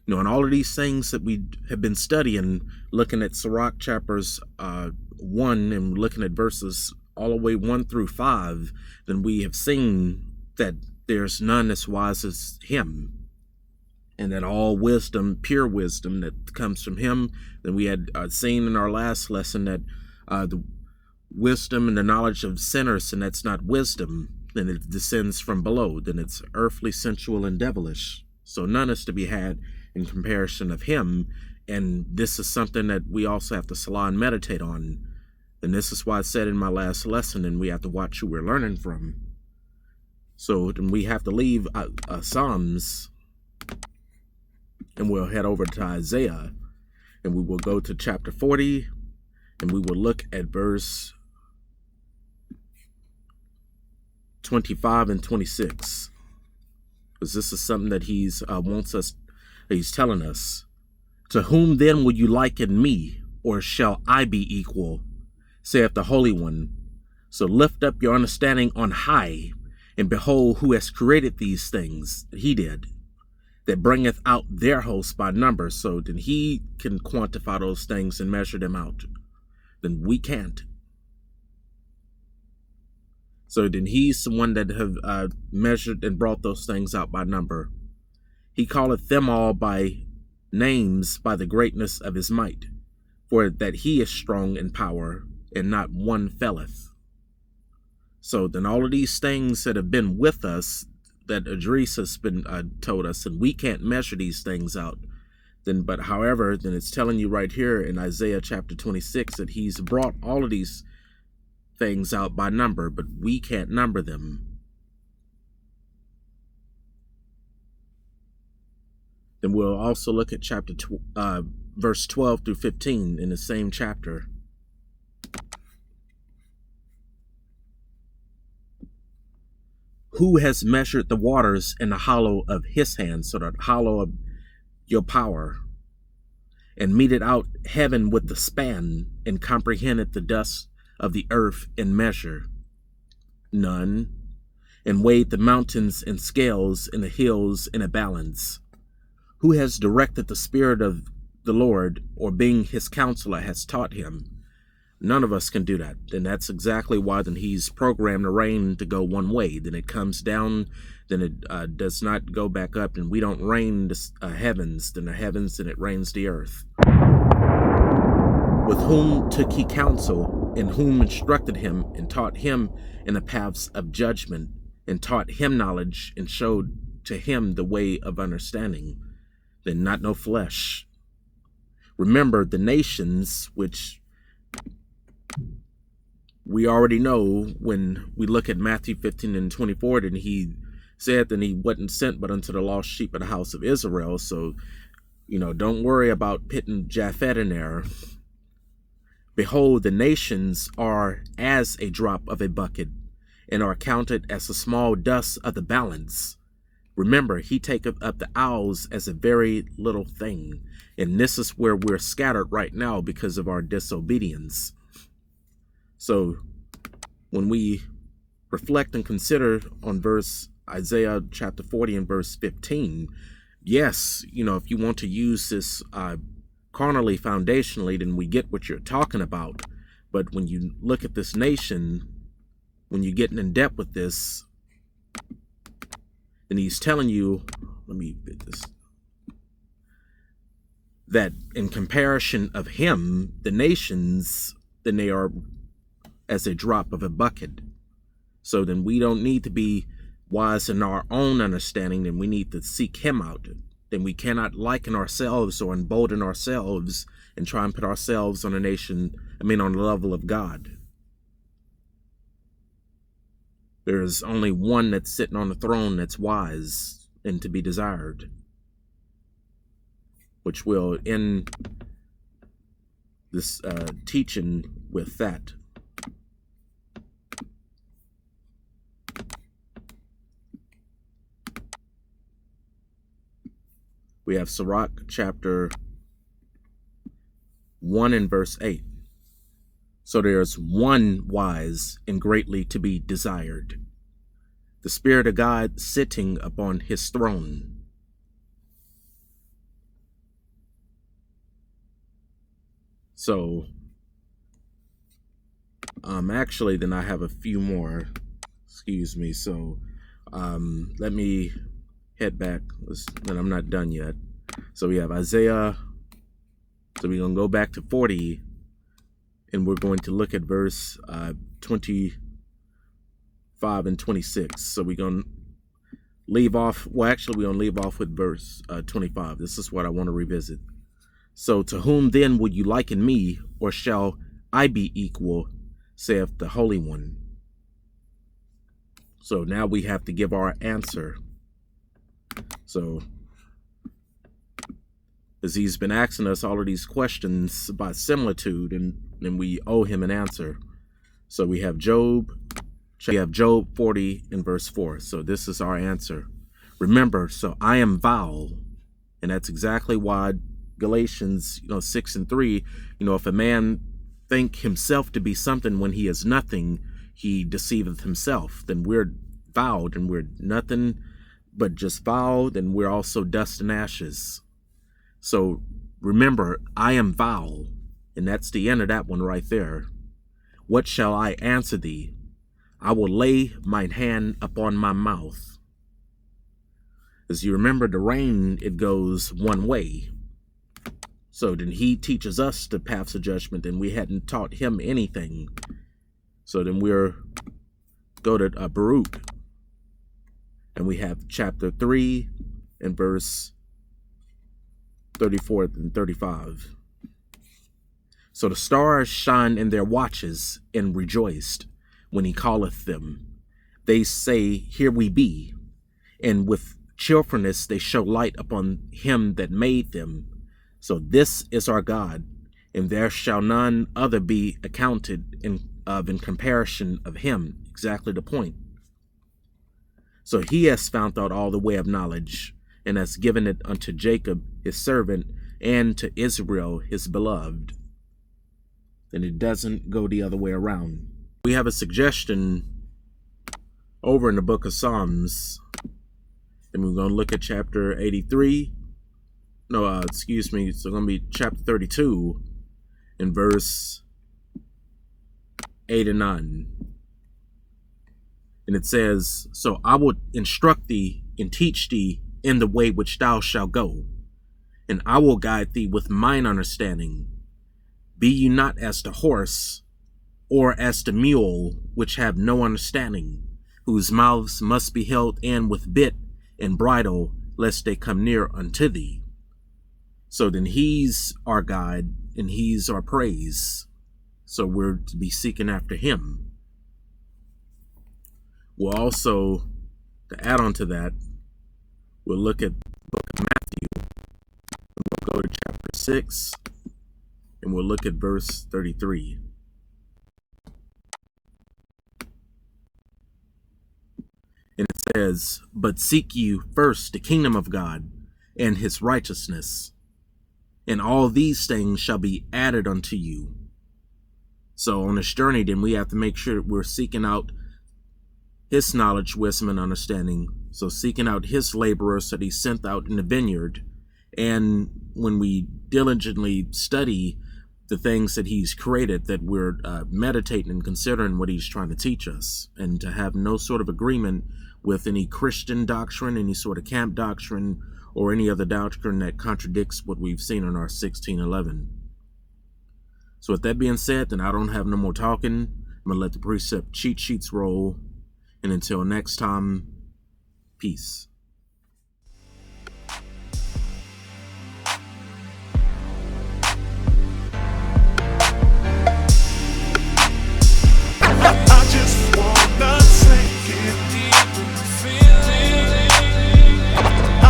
And all of these things that we have been studying, looking at Sirach chapters 1 and looking at verses all the way 1 through 5, then we have seen that there's none as wise as him, and that all wisdom, pure wisdom that comes from him. Then we had seen in our last lesson that the wisdom and the knowledge of sinners, and that's not wisdom, then it descends from below, then it's earthly, sensual, and devilish. So none is to be had in comparison of him, and this is something that we also have to salah and meditate on. And this is why I said in my last lesson, and we have to watch who we're learning from. So then we have to leave Psalms, and we'll head over to Isaiah, and we will go to chapter 40, and we will look at verse 25 and 26. Because this is something that he's telling us. To whom then will you liken me, or shall I be equal, saith the Holy One? So lift up your understanding on high, and behold who has created these things. He did, that bringeth out their hosts by number. So then he can quantify those things and measure them out. Then we can't. So then he's the one that have measured and brought those things out by number. He calleth them all by names by the greatness of his might, for that he is strong in power, and not one faileth. So then all of these things that have been with us, that Idris has been told us, and we can't measure these things out. But however, then it's telling you right here in Isaiah chapter 26 that he's brought all of these things out by number, but we can't number them. Then we'll also look at verse 12 through 15 in the same chapter. Who has measured the waters in the hollow of his hand, so the hollow of your power, and meted out heaven with the span, and comprehended the dust of the earth in measure? None. And weighed the mountains in scales, and the hills in a balance? Who has directed the Spirit of the Lord, or being his counselor has taught him? None of us can do that. And that's exactly why then he's programmed the rain to go one way. Then it comes down, then it does not go back up, and we don't rain the heavens, then the heavens, and it rains the earth. With whom took he counsel, and whom instructed him, and taught him in the paths of judgment, and taught him knowledge, and showed to him the way of understanding? Then not no flesh. Remember the nations which we already know when we look at Matthew 15 and 24, that he said that he wasn't sent but unto the lost sheep of the house of Israel. So, don't worry about pitting Japhet in there. Behold, the nations are as a drop of a bucket, and are counted as the small dust of the balance. Remember, he taketh up the owls as a very little thing. And this is where we're scattered right now because of our disobedience. So when we reflect and consider on Isaiah chapter 40 and verse 15, yes, if you want to use this carnally, foundationally, then we get what you're talking about. But when you look at this nation, when you're getting in depth with this, and he's telling you, let me get this, that in comparison of him, the nations, then they are as a drop of a bucket. So then we don't need to be wise in our own understanding, then we need to seek him out. Then we cannot liken ourselves or embolden ourselves and try and put ourselves on on the level of God. There is only one that's sitting on the throne that's wise and to be desired, which will end this teaching with that. We have Sirach chapter 1 and verse 8. So there's one wise and greatly to be desired, the Spirit of God sitting upon his throne. So, actually, then I have a few more. Excuse me. So, let me head back. Then I'm not done yet. So we have Isaiah. So we're going to go back to 40. And we're going to look at verse 25 and 26. So we're going to leave off. Well, actually, we're going to leave off with verse 25. This is what I want to revisit. So, to whom then would you liken me, or shall I be equal, saith the Holy One? So now we have to give our answer. So, as he's been asking us all of these questions about similitude, and we owe him an answer. So we have Job 40 and verse 4. So this is our answer. Remember, so I am vile, and that's exactly why Galatians 6 and 3, if a man think himself to be something when he is nothing, he deceiveth himself. Then we're vowed, and we're nothing but just vowed, and we're also dust and ashes. So remember, I am vile, and that's the end of that one right there. What shall I answer thee? I will lay mine hand upon my mouth. As you remember, the rain, it goes one way. So then he teaches us the paths of judgment, and we hadn't taught him anything. So then we're go to Baruch, and we have chapter 3 and verse 34 and 35. So the stars shine in their watches and rejoiced when he calleth them. They say, Here we be. And with cheerfulness they show light upon him that made them. So this is our God, and there shall none other be accounted in comparison of him. Exactly the point. So he has found out all the way of knowledge, and has given it unto Jacob his servant, and to Israel his beloved. And it doesn't go the other way around. We have a suggestion over in the book of Psalms, and we're going to look at chapter 83. It's going to be chapter 32 and verse 8 and 9. And it says, So I will instruct thee and teach thee in the way which thou shalt go, and I will guide thee with mine understanding. Be ye not as the horse, or as the mule, which have no understanding, whose mouths must be held in with bit and bridle, lest they come near unto thee. So then he's our guide, and he's our praise. So we're to be seeking after him. We'll also, to add on to that, we'll look at the book of Matthew. We'll go to chapter 6, and we'll look at verse 33. And it says, "But seek ye first the kingdom of God and his righteousness, and all these things shall be added unto you." So on this journey, then we have to make sure that we're seeking out his knowledge, wisdom, and understanding. So seeking out his laborers that he sent out in the vineyard. And when we diligently study the things that he's created, that we're meditating and considering what he's trying to teach us, and to have no sort of agreement with any Christian doctrine, any sort of camp doctrine, or any other doctrine that contradicts what we've seen in our 1611. So with that being said, then I don't have no more talking. I'm going to let the precept cheat sheets roll. And until next time, peace. I just wanna take it deep in the feeling. I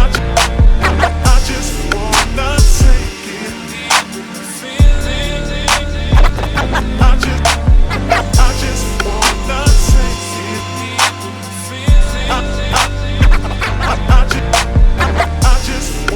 just wanna take it deep in the feeling. I just wanna take it deep in the feeling. I just wanna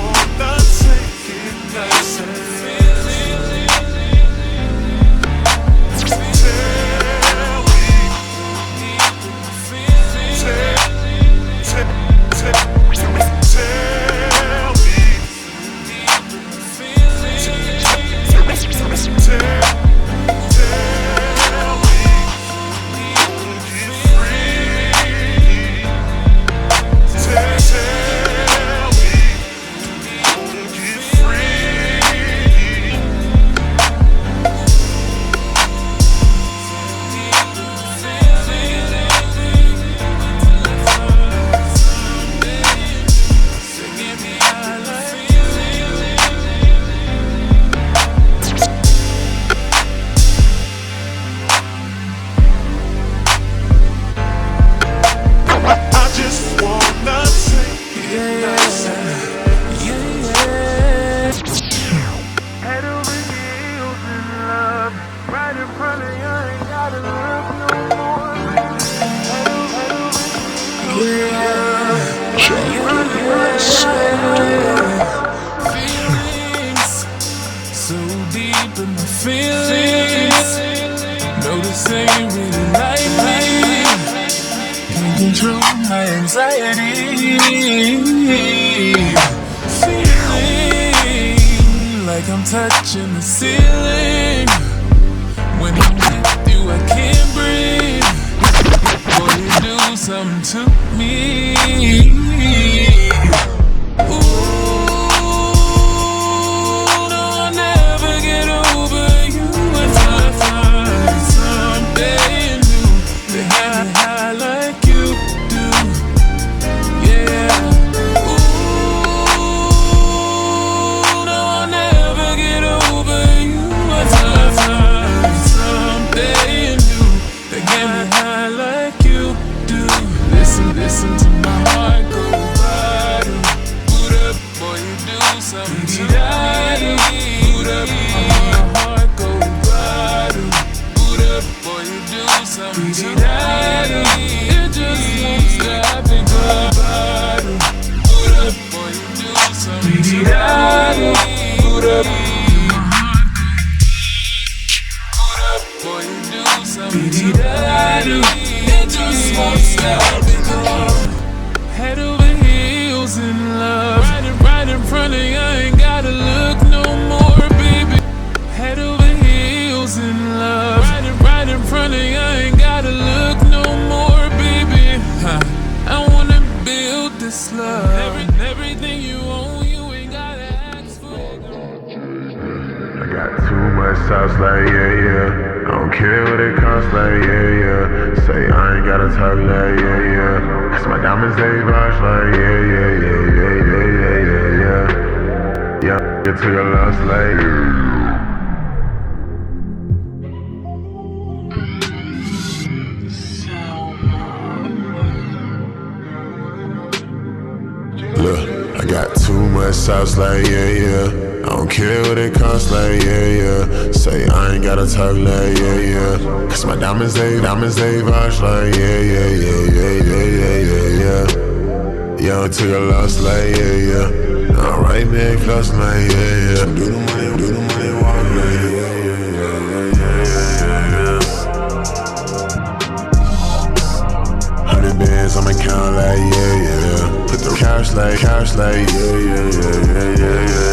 take it nice and so deep in my feelings. No, this ain't really like me. Can't control my anxiety. Feeling like I'm touching the ceiling. When I'm with you, I can't breathe. Boy, you do something to me. Listen to my heart go bottom. Boot up, boy, you do something to me. Boot up, my heart go bottom. Boot up, boy, you do something to me. It just won't stop and go bottom. Boot up, boy, you do something to me. Boot up, boy, you do something to me. It just won't stop. Head over heels in love. Right in front of you, I ain't gotta look no more, baby. Head over heels in love. Right in front of you, I ain't gotta look no more, baby. I wanna build this love. Everything you own, you ain't gotta ask for. I got too much sauce, like yeah. I don't care what it costs, like yeah. Say I ain't gotta talk, like yeah. Cause my diamonds, they rush, like yeah. Yeah, get to your lost, like got too much sauce, like, yeah, yeah. I don't care what it costs, like, yeah, yeah. Say I ain't gotta talk, like, yeah, yeah. Cause my diamonds, they vouch, like, yeah, yeah, yeah, yeah, yeah, yeah, yeah, yeah. Young took a loss, like, yeah, yeah. Now right man close, like, yeah, yeah. Do the money, walk, like, yeah, yeah, yeah, yeah, yeah, yeah. 100 bands on my count, like, yeah, yeah. Put the cash, like, yeah, yeah, yeah, yeah, yeah, yeah.